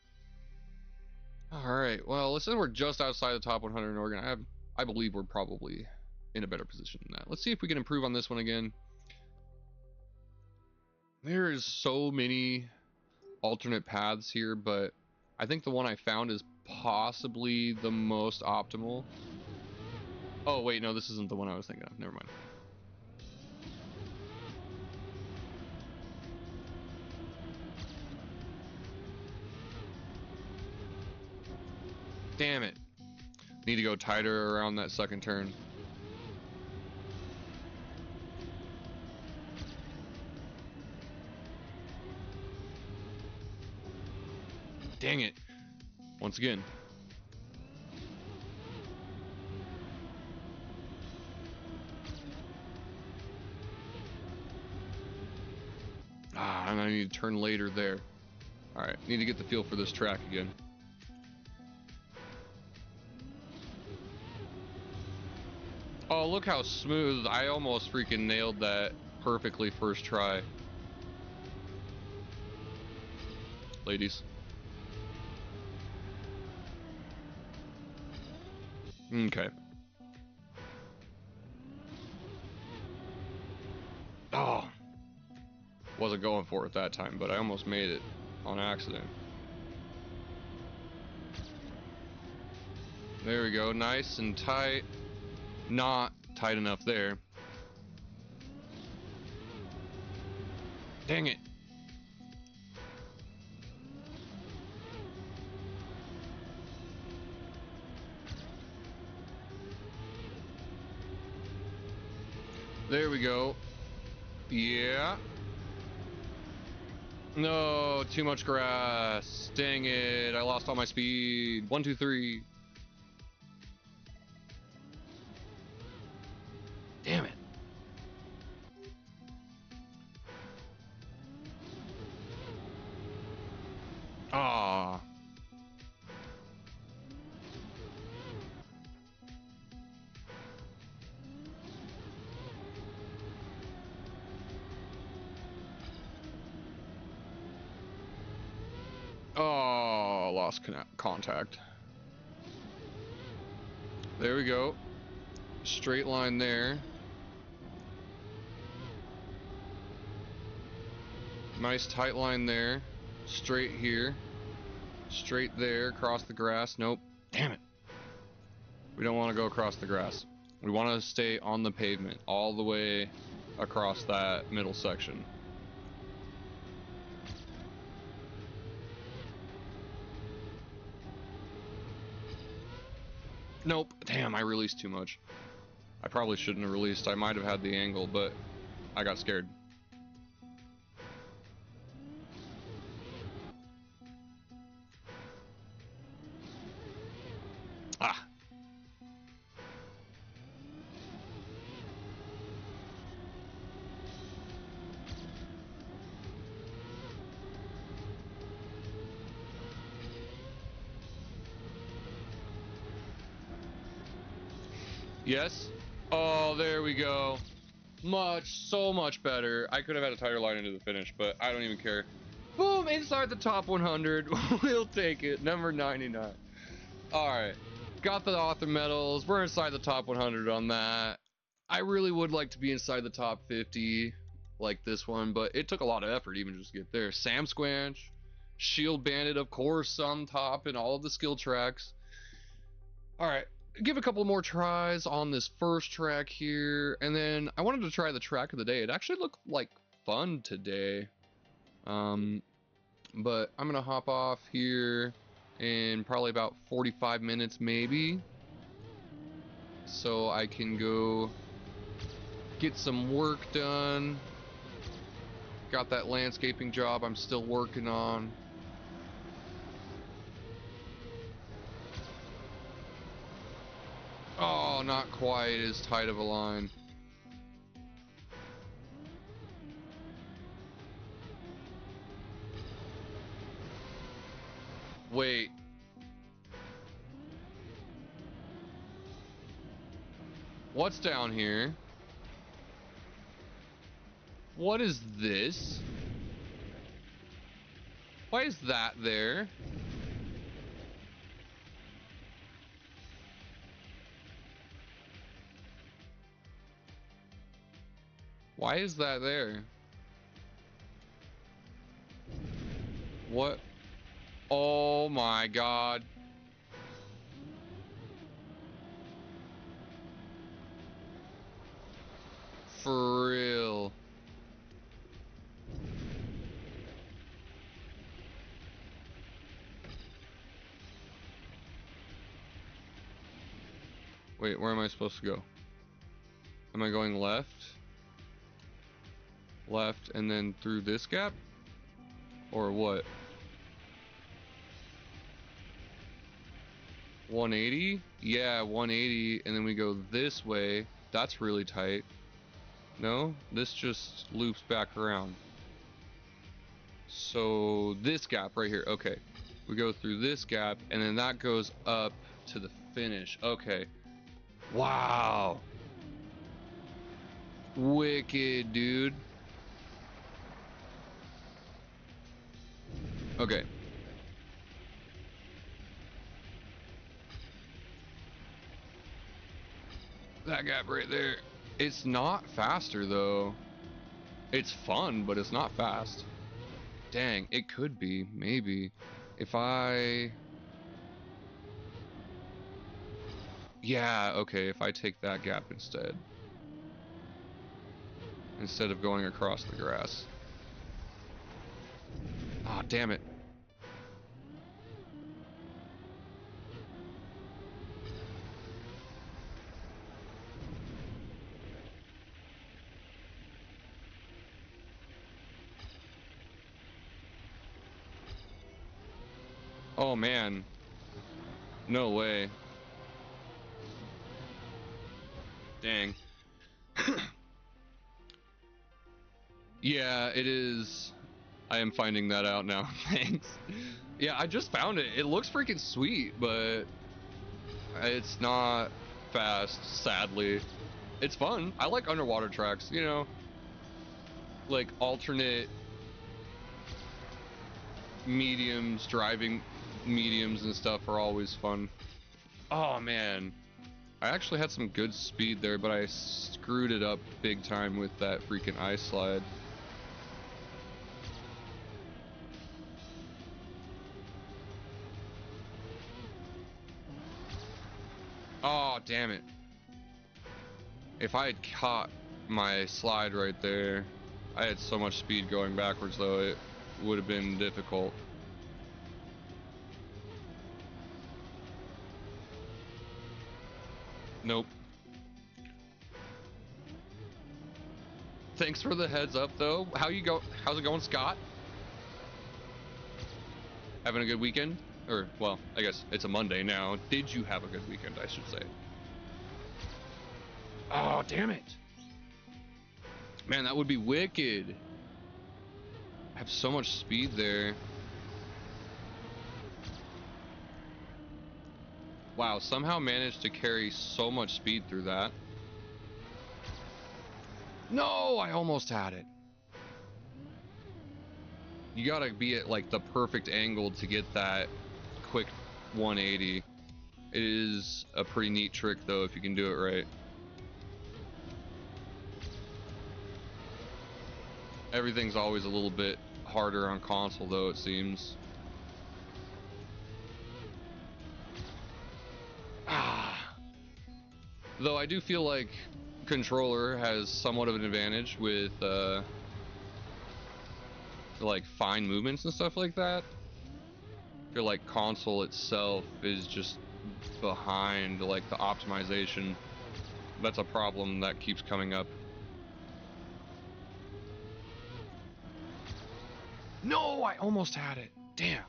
All right, well, since we're just outside the top 100 in Oregon, I believe we're probably in a better position than that. Let's see if we can improve on this one again. There is so many alternate paths here, but I think the one I found is possibly the most optimal. Oh, wait, no, this isn't the one I was thinking of. Never mind. Damn it. Need to go tighter around that second turn. Dang it. Once again. And I need to turn later there. Alright, need to get the feel for this track again. Oh, look how smooth. I almost freaking nailed that perfectly first try. Ladies. Okay. Oh. Wasn't going for it that time, but I almost made it on accident. There we go. Nice and tight. Not tight enough there. Dang it. There we go. Yeah. No, too much grass. Dang it. I lost all my speed. 1, 2, 3. Damn it. Ah. Oh, lost contact. There we go. Straight line there. Nice tight line there. Straight here. Straight there. Across the grass. Nope. Damn it. We don't want to go across the grass. We want to stay on the pavement all the way across that middle section. Nope. Damn, I released too much. I probably shouldn't have released. I might have had the angle, but I got scared. Yes. Oh, there we go. So much better. I could have had a tighter line into the finish, but I don't even care. Boom, inside the top 100. We'll take it. Number 99. All right. Got the author medals. We're inside the top 100 on that. I really would like to be inside the top 50 like this one, but it took a lot of effort even just to get there. Sam Squanch, Shield Bandit, of course, on top in all of the skill tracks. All right. Give a couple more tries on this first track here, and then I wanted to try the track of the day. It actually looked like fun today, but I'm gonna hop off here in probably about 45 minutes maybe, so I can go get some work done. Got that landscaping job I'm still working on. Oh, not quite as tight of a line. Wait. What's down here? What is this? Why is that there? Why is that there? What? Oh my god. For real. Wait, where am I supposed to go? Am I going left? Left and then through this gap? Or what? 180? Yeah, 180, and then we go this way. That's really tight. No? This just loops back around. So this gap right here. Okay. We go through this gap, and then that goes up to the finish. Okay. Wow. Wicked, dude. Okay. That gap right there. It's not faster, though. It's fun, but it's not fast. Dang, it could be. Maybe. If I... Yeah, okay, if I take that gap instead. Instead of going across the grass. Ah, oh, damn it. Oh, man. No way. Dang. Yeah, it is. I am finding that out now. Thanks. Yeah, I just found it. It looks freaking sweet, but it's not fast, sadly. It's fun. I like underwater tracks, you know. Like alternate mediums, driving mediums and stuff are always fun. Oh man. I actually had some good speed there, but I screwed it up big time with that freaking ice slide. Oh, damn it. If I had caught my slide right there, I had so much speed going backwards, though, it would have been difficult. Nope. Thanks for the heads up, though. How's it going, Scott? Having a good weekend? Or, well, I guess it's a Monday now. Did you have a good weekend, I should say? Oh, damn it. Man, that would be wicked. I have so much speed there. Wow, somehow managed to carry so much speed through that. No, I almost had it. You gotta be at like the perfect angle to get that quick 180. It is a pretty neat trick though if you can do it right. Everything's always a little bit harder on console though, it seems. Though I do feel like controller has somewhat of an advantage with like fine movements and stuff like that. I feel like console itself is just behind like the optimization. That's a problem that keeps coming up. No, I almost had it. Damn.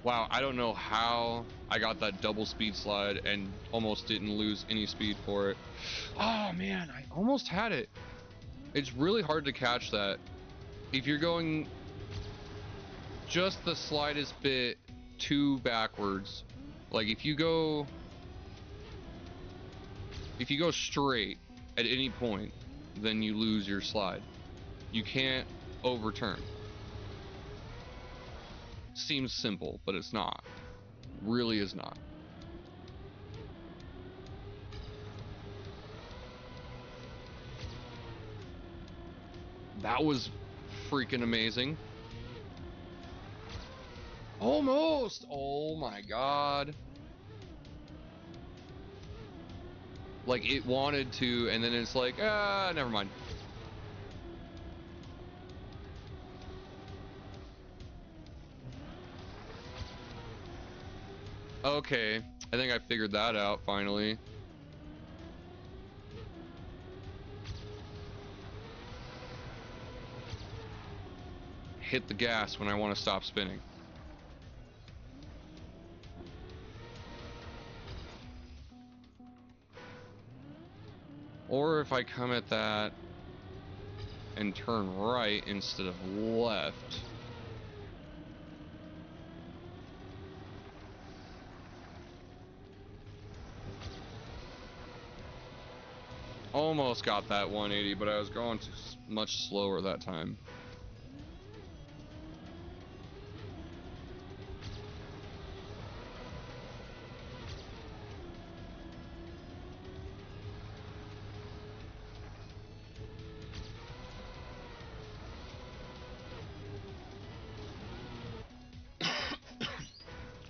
Wow, I don't know how I got that double speed slide and almost didn't lose any speed for it. Oh man, I almost had it. It's really hard to catch that. If you're going just the slightest bit too backwards, like if you go straight at any point, then you lose your slide. You can't overturn. Seems simple, but it's not. Really is not. That was freaking amazing. Almost! Oh my god. Like it wanted to, and then it's like, ah, never mind. Okay, I think I figured that out finally. Hit the gas when I want to stop spinning. Or if I come at that and turn right instead of left. Almost got that 180, but I was going too much slower that time.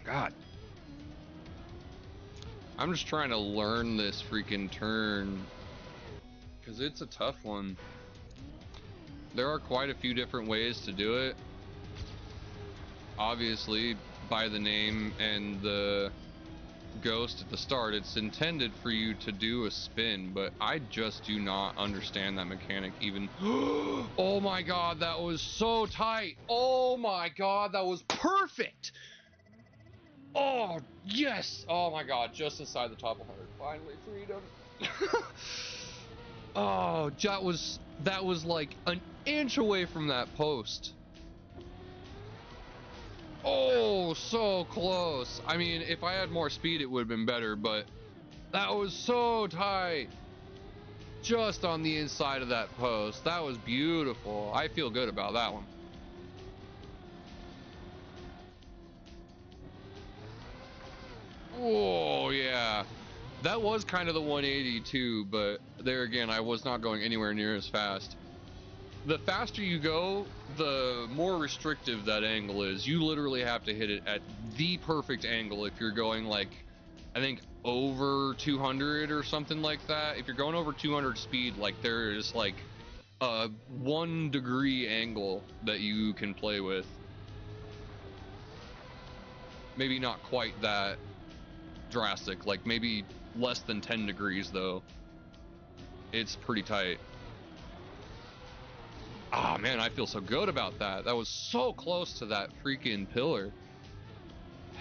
God. I'm just trying to learn this freaking turn, because it's a tough one. There are quite a few different ways to do it. Obviously, by the name and the ghost at the start, it's intended for you to do a spin, but I just do not understand that mechanic even. Oh my god, that was so tight. Oh my god, that was perfect. Oh, yes! Oh my god, just inside the top 100. Finally, freedom. Oh, that was like an inch away from that post. Oh, so close. I mean, if I had more speed, it would have been better, but that was so tight. Just on the inside of that post. That was beautiful. I feel good about that one. Oh, yeah. That was kind of the 180 too, but there again, I was not going anywhere near as fast. The faster you go, the more restrictive that angle is. You literally have to hit it at the perfect angle if you're going like, I think over 200 or something like that. If you're going over 200 speed, like there is like a 1 degree angle that you can play with. Maybe not quite that drastic, like maybe less than 10 degrees though. It's pretty tight. Ah, man, I feel so good about that. That was so close to that freaking pillar.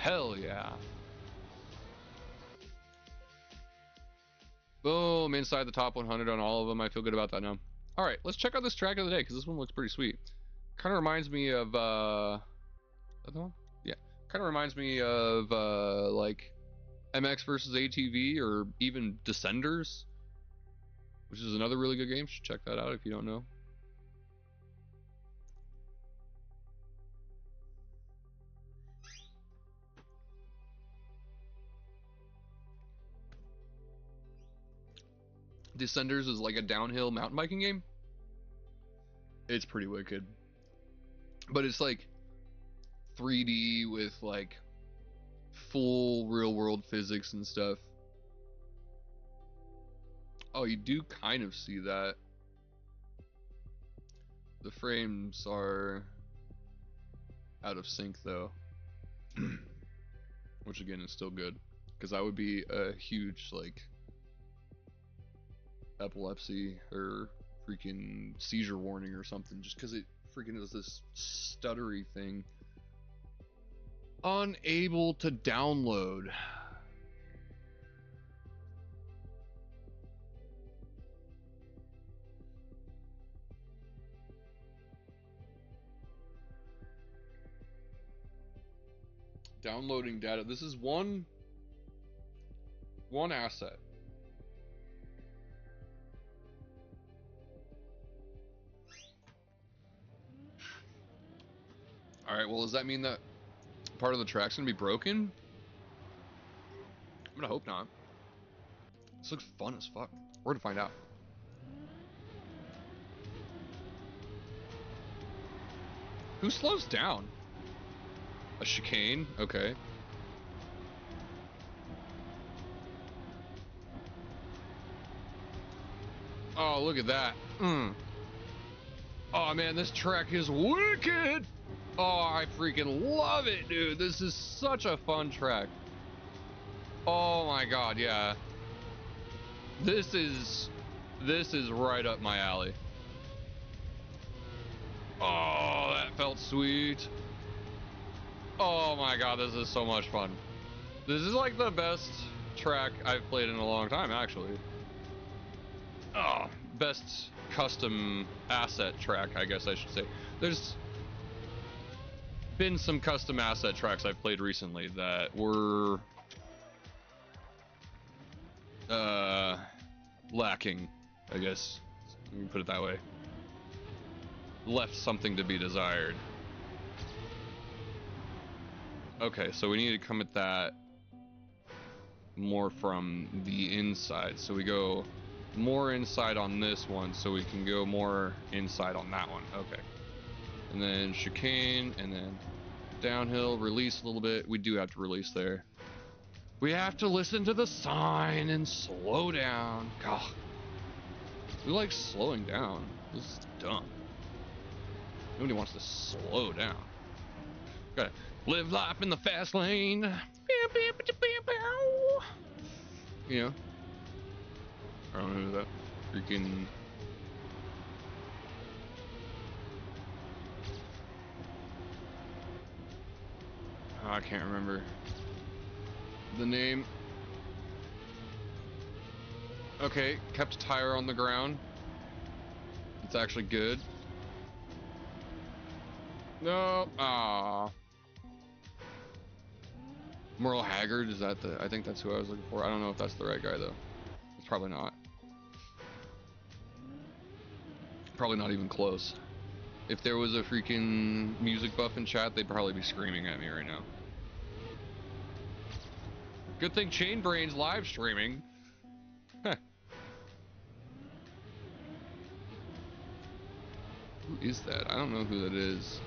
Hell yeah. Boom, inside the top 100 on all of them. I feel good about that now. All right, let's check out this track of the day because this one looks pretty sweet. Kind of reminds me of other one? Yeah, kind of reminds me of like MX versus ATV or even Descenders, which is another really good game. You should check that out if you don't know. Descenders is like a downhill mountain biking game. It's pretty wicked. But it's like 3D with like full real world physics and stuff. Oh, you do kind of see that. The frames are out of sync though. Which again is still good. Because that would be a huge like epilepsy or freaking seizure warning or something just because it freaking does this stuttery thing. Unable to download. Downloading data. This is one asset. All right, well, does that mean that part of the track's gonna be broken? I'm gonna hope not. This looks fun as fuck. We're gonna find out. Who slows down? A chicane? Okay. Oh, look at that. Oh man, this track is wicked. Oh, I freaking love it, dude. This is such a fun track. Oh my god, yeah. This is right up my alley. Oh, that felt sweet. Oh my god, this is so much fun. This is like the best track I've played in a long time, actually. Oh, best custom asset track, I guess I should say. There's been some custom asset tracks I've played recently that were lacking, I guess. Let me put it that way. Left something to be desired. Okay, so we need to come at that more from the inside. So we go more inside on this one, so we can go more inside on that one. Okay. And then chicane, and then downhill, release a little bit. We do have to release there. We have to listen to the sign and slow down. God. We like slowing down. This is dumb. Nobody wants to slow down. Gotta live life in the fast lane. You know? I don't know who that freaking... Oh, I can't remember the name. Okay, kept a tire on the ground. It's actually good. No, Merle Haggard, is that the... I think that's who I was looking for. I don't know if that's the right guy, though. It's probably not. Probably not even close. If there was a freaking music buff in chat, they'd probably be screaming at me right now. Good thing Chain Brain's live streaming. Huh. Who is that? I don't know who that is.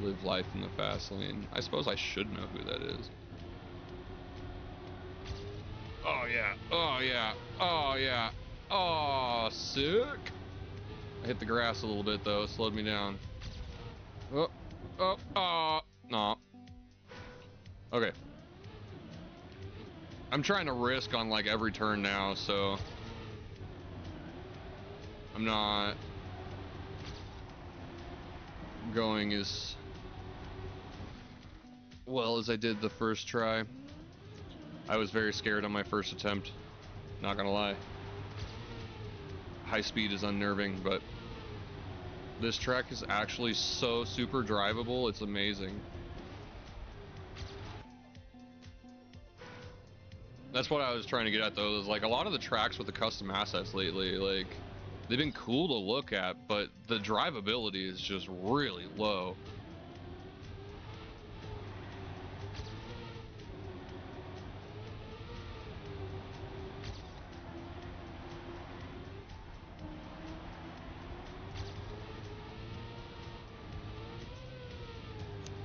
Live life in the fast lane. I suppose I should know who that is. Oh yeah. Oh yeah. Oh yeah. Oh, sick. I hit the grass a little bit though. It slowed me down. Oh. Oh. Oh. No. Okay. I'm trying to risk on like every turn now, so I'm not going as well as I did the first try. I was very scared on my first attempt, not gonna lie. High speed is unnerving, but this track is actually so super drivable, it's amazing. That's what I was trying to get at though, is like a lot of the tracks with the custom assets lately, like, they've been cool to look at, but the drivability is just really low.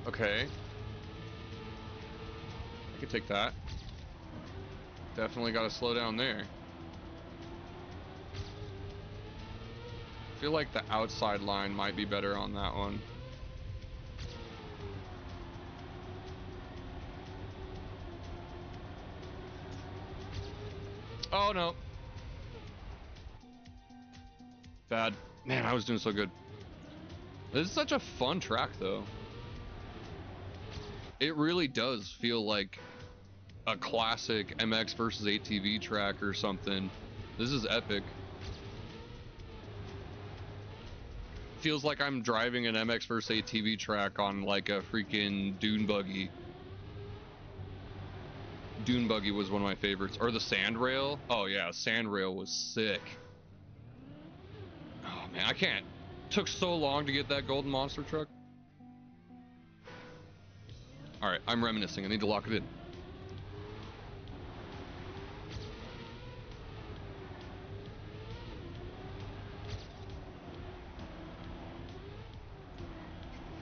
Okay. I could take that. Definitely gotta slow down there. I feel like the outside line might be better on that one. Oh no. Bad. Man, I was doing so good. This is such a fun track though. It really does feel like a classic MX versus ATV track or something. This is epic. Feels like I'm driving an MX versus ATV track on like a freaking dune buggy. Dune buggy was one of my favorites. Or the sand rail. Oh yeah, sand rail was sick. Oh man, I can't. Took so long to get that golden monster truck. Alright, I'm reminiscing. I need to lock it in.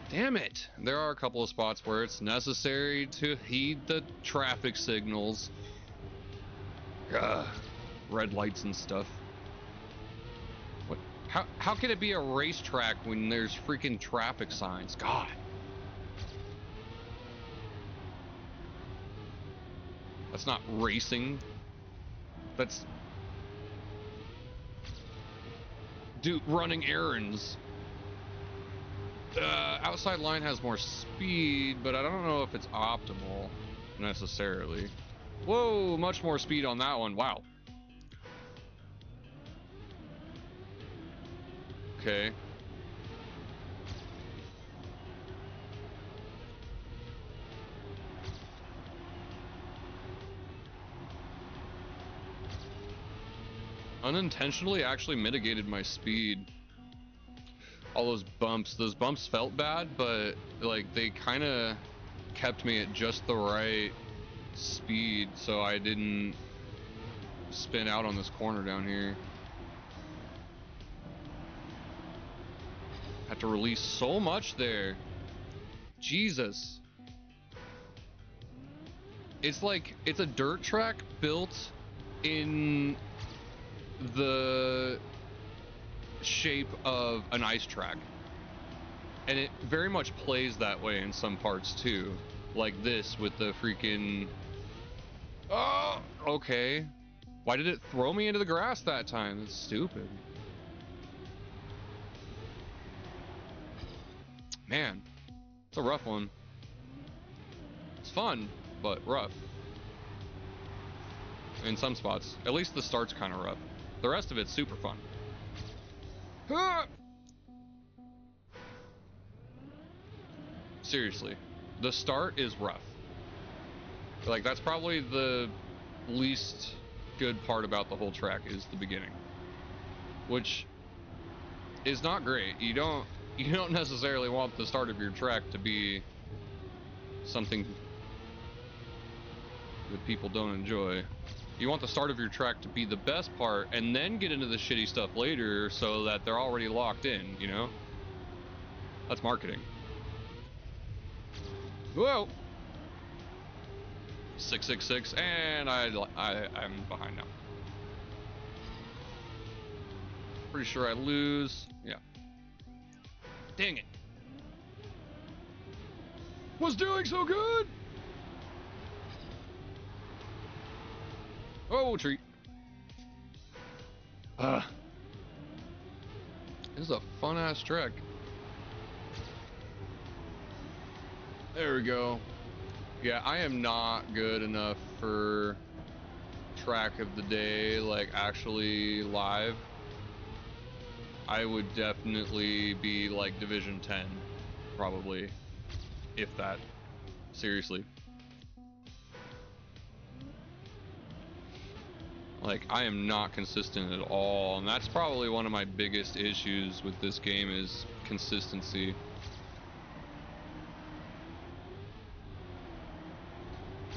Damn it! There are a couple of spots where it's necessary to heed the traffic signals. Ugh. Red lights and stuff. What? How can it be a racetrack when there's freaking traffic signs? God. That's not racing. That's... dude, running errands. Outside line has more speed, but I don't know if it's optimal necessarily. Whoa, much more speed on that one. Wow. Okay. Unintentionally actually mitigated my speed. All those bumps felt bad, but like they kind of kept me at just the right speed so I didn't spin out on this corner down here. Had to release so much there. Jesus. It's like, it's a dirt track built in the shape of an ice track, and it very much plays that way in some parts too, like this with the freaking... oh, okay, why did it throw me into the grass that time? That's stupid. Man, it's a rough one. It's fun, but rough in some spots. At least the start's kind of rough. The rest of it's super fun. Seriously, the start is rough. Like, that's probably the least good part about the whole track, is the beginning, which is not great. You don't necessarily want the start of your track to be something that people don't enjoy. You want the start of your track to be the best part, and then get into the shitty stuff later so that they're already locked in, you know? That's marketing. Whoa! 666, and I'm behind now. Pretty sure I lose. Yeah. Dang it. Was doing so good! Oh, treat. This is a fun-ass track. There we go. Yeah, I am not good enough for track of the day, like actually live. I would definitely be like Division 10, probably, if that. Seriously. Like, I am not consistent at all, and that's probably one of my biggest issues with this game is consistency.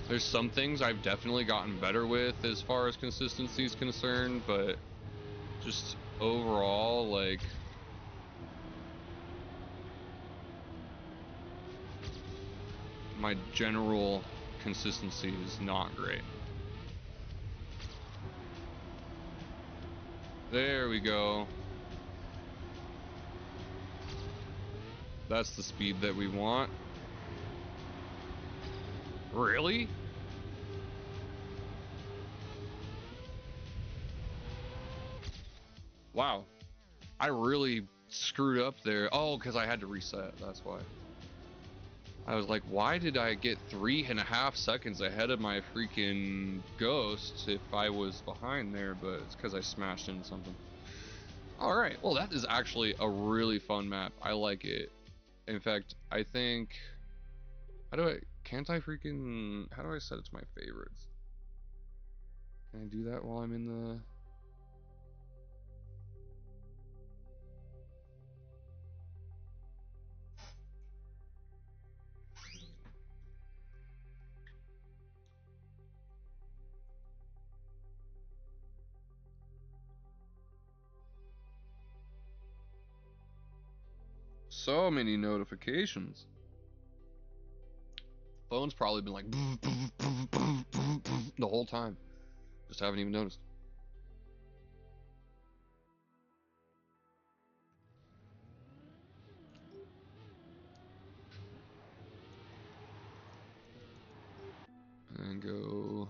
There's some things I've definitely gotten better with as far as consistency is concerned, but just overall, like, my general consistency is not great. There we go. That's the speed that we want. Really? Wow. I really screwed up there. Oh, because I had to reset. That's why. I was like, why did I get 3.5 seconds ahead of my freaking ghost if I was behind there? But it's because I smashed into something. All right. Well, that is actually a really fun map. I like it. In fact, I think... How do I... Can't I freaking... How do I set it to my favorites? Can I do that while I'm in the... So many notifications. Phone's probably been like the whole time. Just haven't even noticed. And go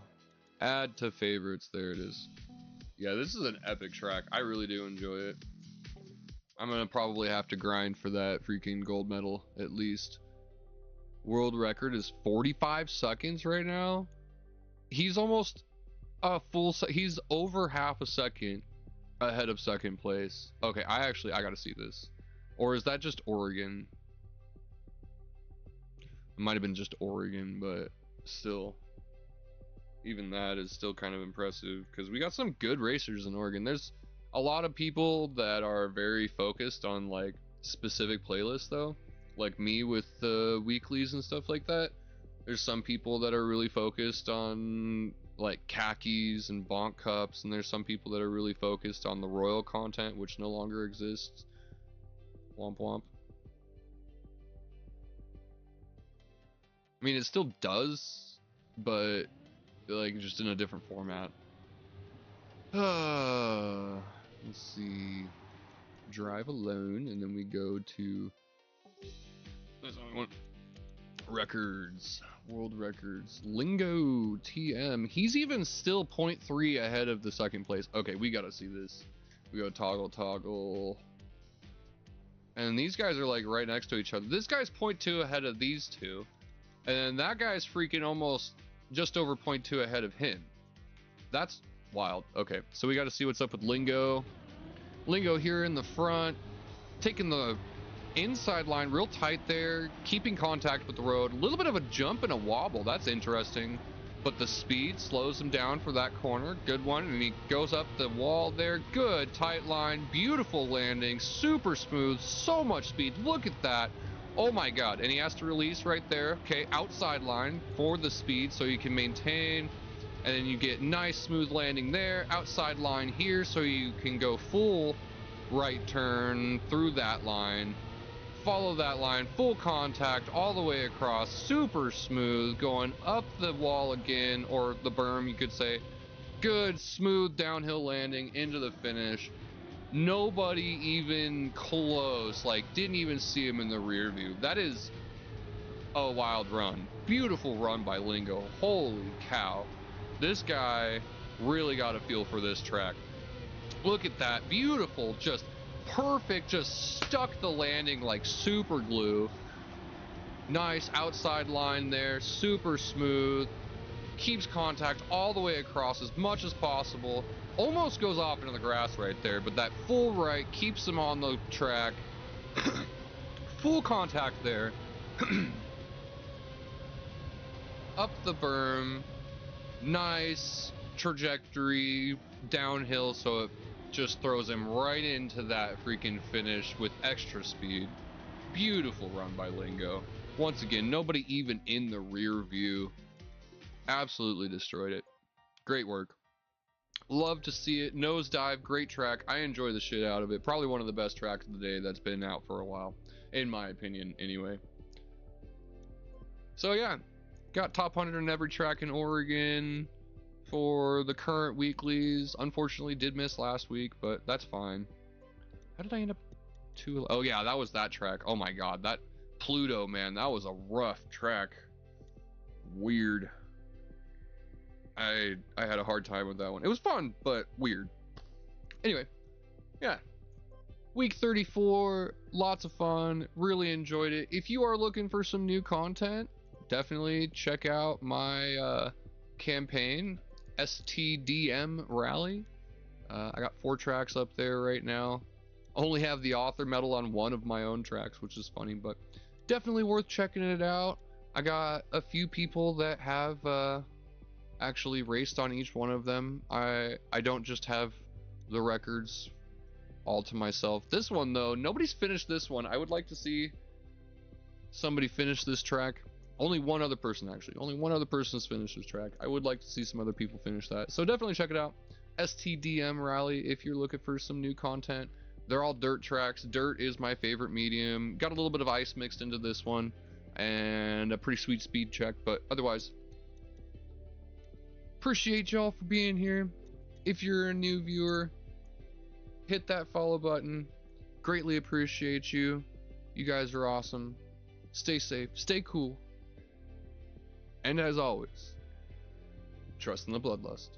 add to favorites. There it is. Yeah, this is an epic track. I really do enjoy it. I'm gonna probably have to grind for that freaking gold medal at least. World record is 45 seconds right now. He's almost a full he's over half a second ahead of second place. Okay, I gotta see this. Or is that just Oregon? It might have been just Oregon, but still, even that is still kind of impressive because we got some good racers in Oregon. There's a lot of people that are very focused on like specific playlists though, like me with the weeklies and stuff like that. There's some people that are really focused on like khakis and bonk cups, and there's some people that are really focused on the royal content, which no longer exists. Womp womp. I mean, it still does, but like just in a different format. Let's see. Drive alone, and then we go to there's only one. Records, world records. Lingo TM. He's even still 0.3 ahead of the second place. Okay, we gotta see this. We go toggle. And these guys are like right next to each other. This guy's 0.2 ahead of these two. And that guy's freaking almost just over 0.2 ahead of him. That's wild. Okay, so we got to see what's up with Lingo. Lingo here in the front, taking the inside line real tight there, keeping contact with the road. A little bit of a jump and a wobble. That's interesting. But the speed slows him down for that corner. Good one. And he goes up the wall there. Good. Tight line. Beautiful landing. Super smooth. So much speed. Look at that. Oh my God. And he has to release right there. Okay. Outside line for the speed so you can maintain. And then you get nice smooth landing there. Outside line here so you can go full right turn through that line. Follow that line, full contact all the way across, super smooth, going up the wall again, or the berm you could say. Good, smooth downhill landing into the finish. Nobody even close, like didn't even see him in the rear view. That is a wild run. Beautiful run by Lingo. Holy cow. This guy really got a feel for this track. Look at that, beautiful, just perfect, just stuck the landing like super glue. Nice outside line there, super smooth, keeps contact all the way across as much as possible. Almost goes off into the grass right there, but that full right keeps him on the track. Full contact there. Up the berm. Nice trajectory downhill, so it just throws him right into that freaking finish with extra speed. Beautiful run by Lingo. Once again, nobody even in the rear view. Absolutely destroyed it. Great work. Love to see it. Nosedive, great track. I enjoy the shit out of it. Probably one of the best tracks of the day that's been out for a while, in my opinion, anyway. So yeah, got top 100 in every track in Oregon for the current weeklies. Unfortunately, did miss last week, but that's fine. How did I end up too? Oh yeah, that was that track. Oh my god, that Pluto, man, that was a rough track. Weird. I had a hard time with that one. It was fun, but weird. Anyway, yeah. Week 34, lots of fun. Really enjoyed it. If you are looking for some new content, definitely check out my campaign, STDM Rally. I got 4 tracks up there right now. Only have the author medal on one of my own tracks, which is funny, but definitely worth checking it out. I got a few people that have actually raced on each one of them. I don't just have the records all to myself. This one though, nobody's finished this one. I would like to see somebody finish this track. Only one other person, actually. Only one other person has finished this track. I would like to see some other people finish that. So definitely check it out. STDM Rally if you're looking for some new content. They're all dirt tracks. Dirt is my favorite medium. Got a little bit of ice mixed into this one and a pretty sweet speed check, but otherwise, appreciate y'all for being here. If you're a new viewer, hit that follow button. Greatly appreciate you. You guys are awesome. Stay safe, stay cool, and as always, trust in the Bloodlust.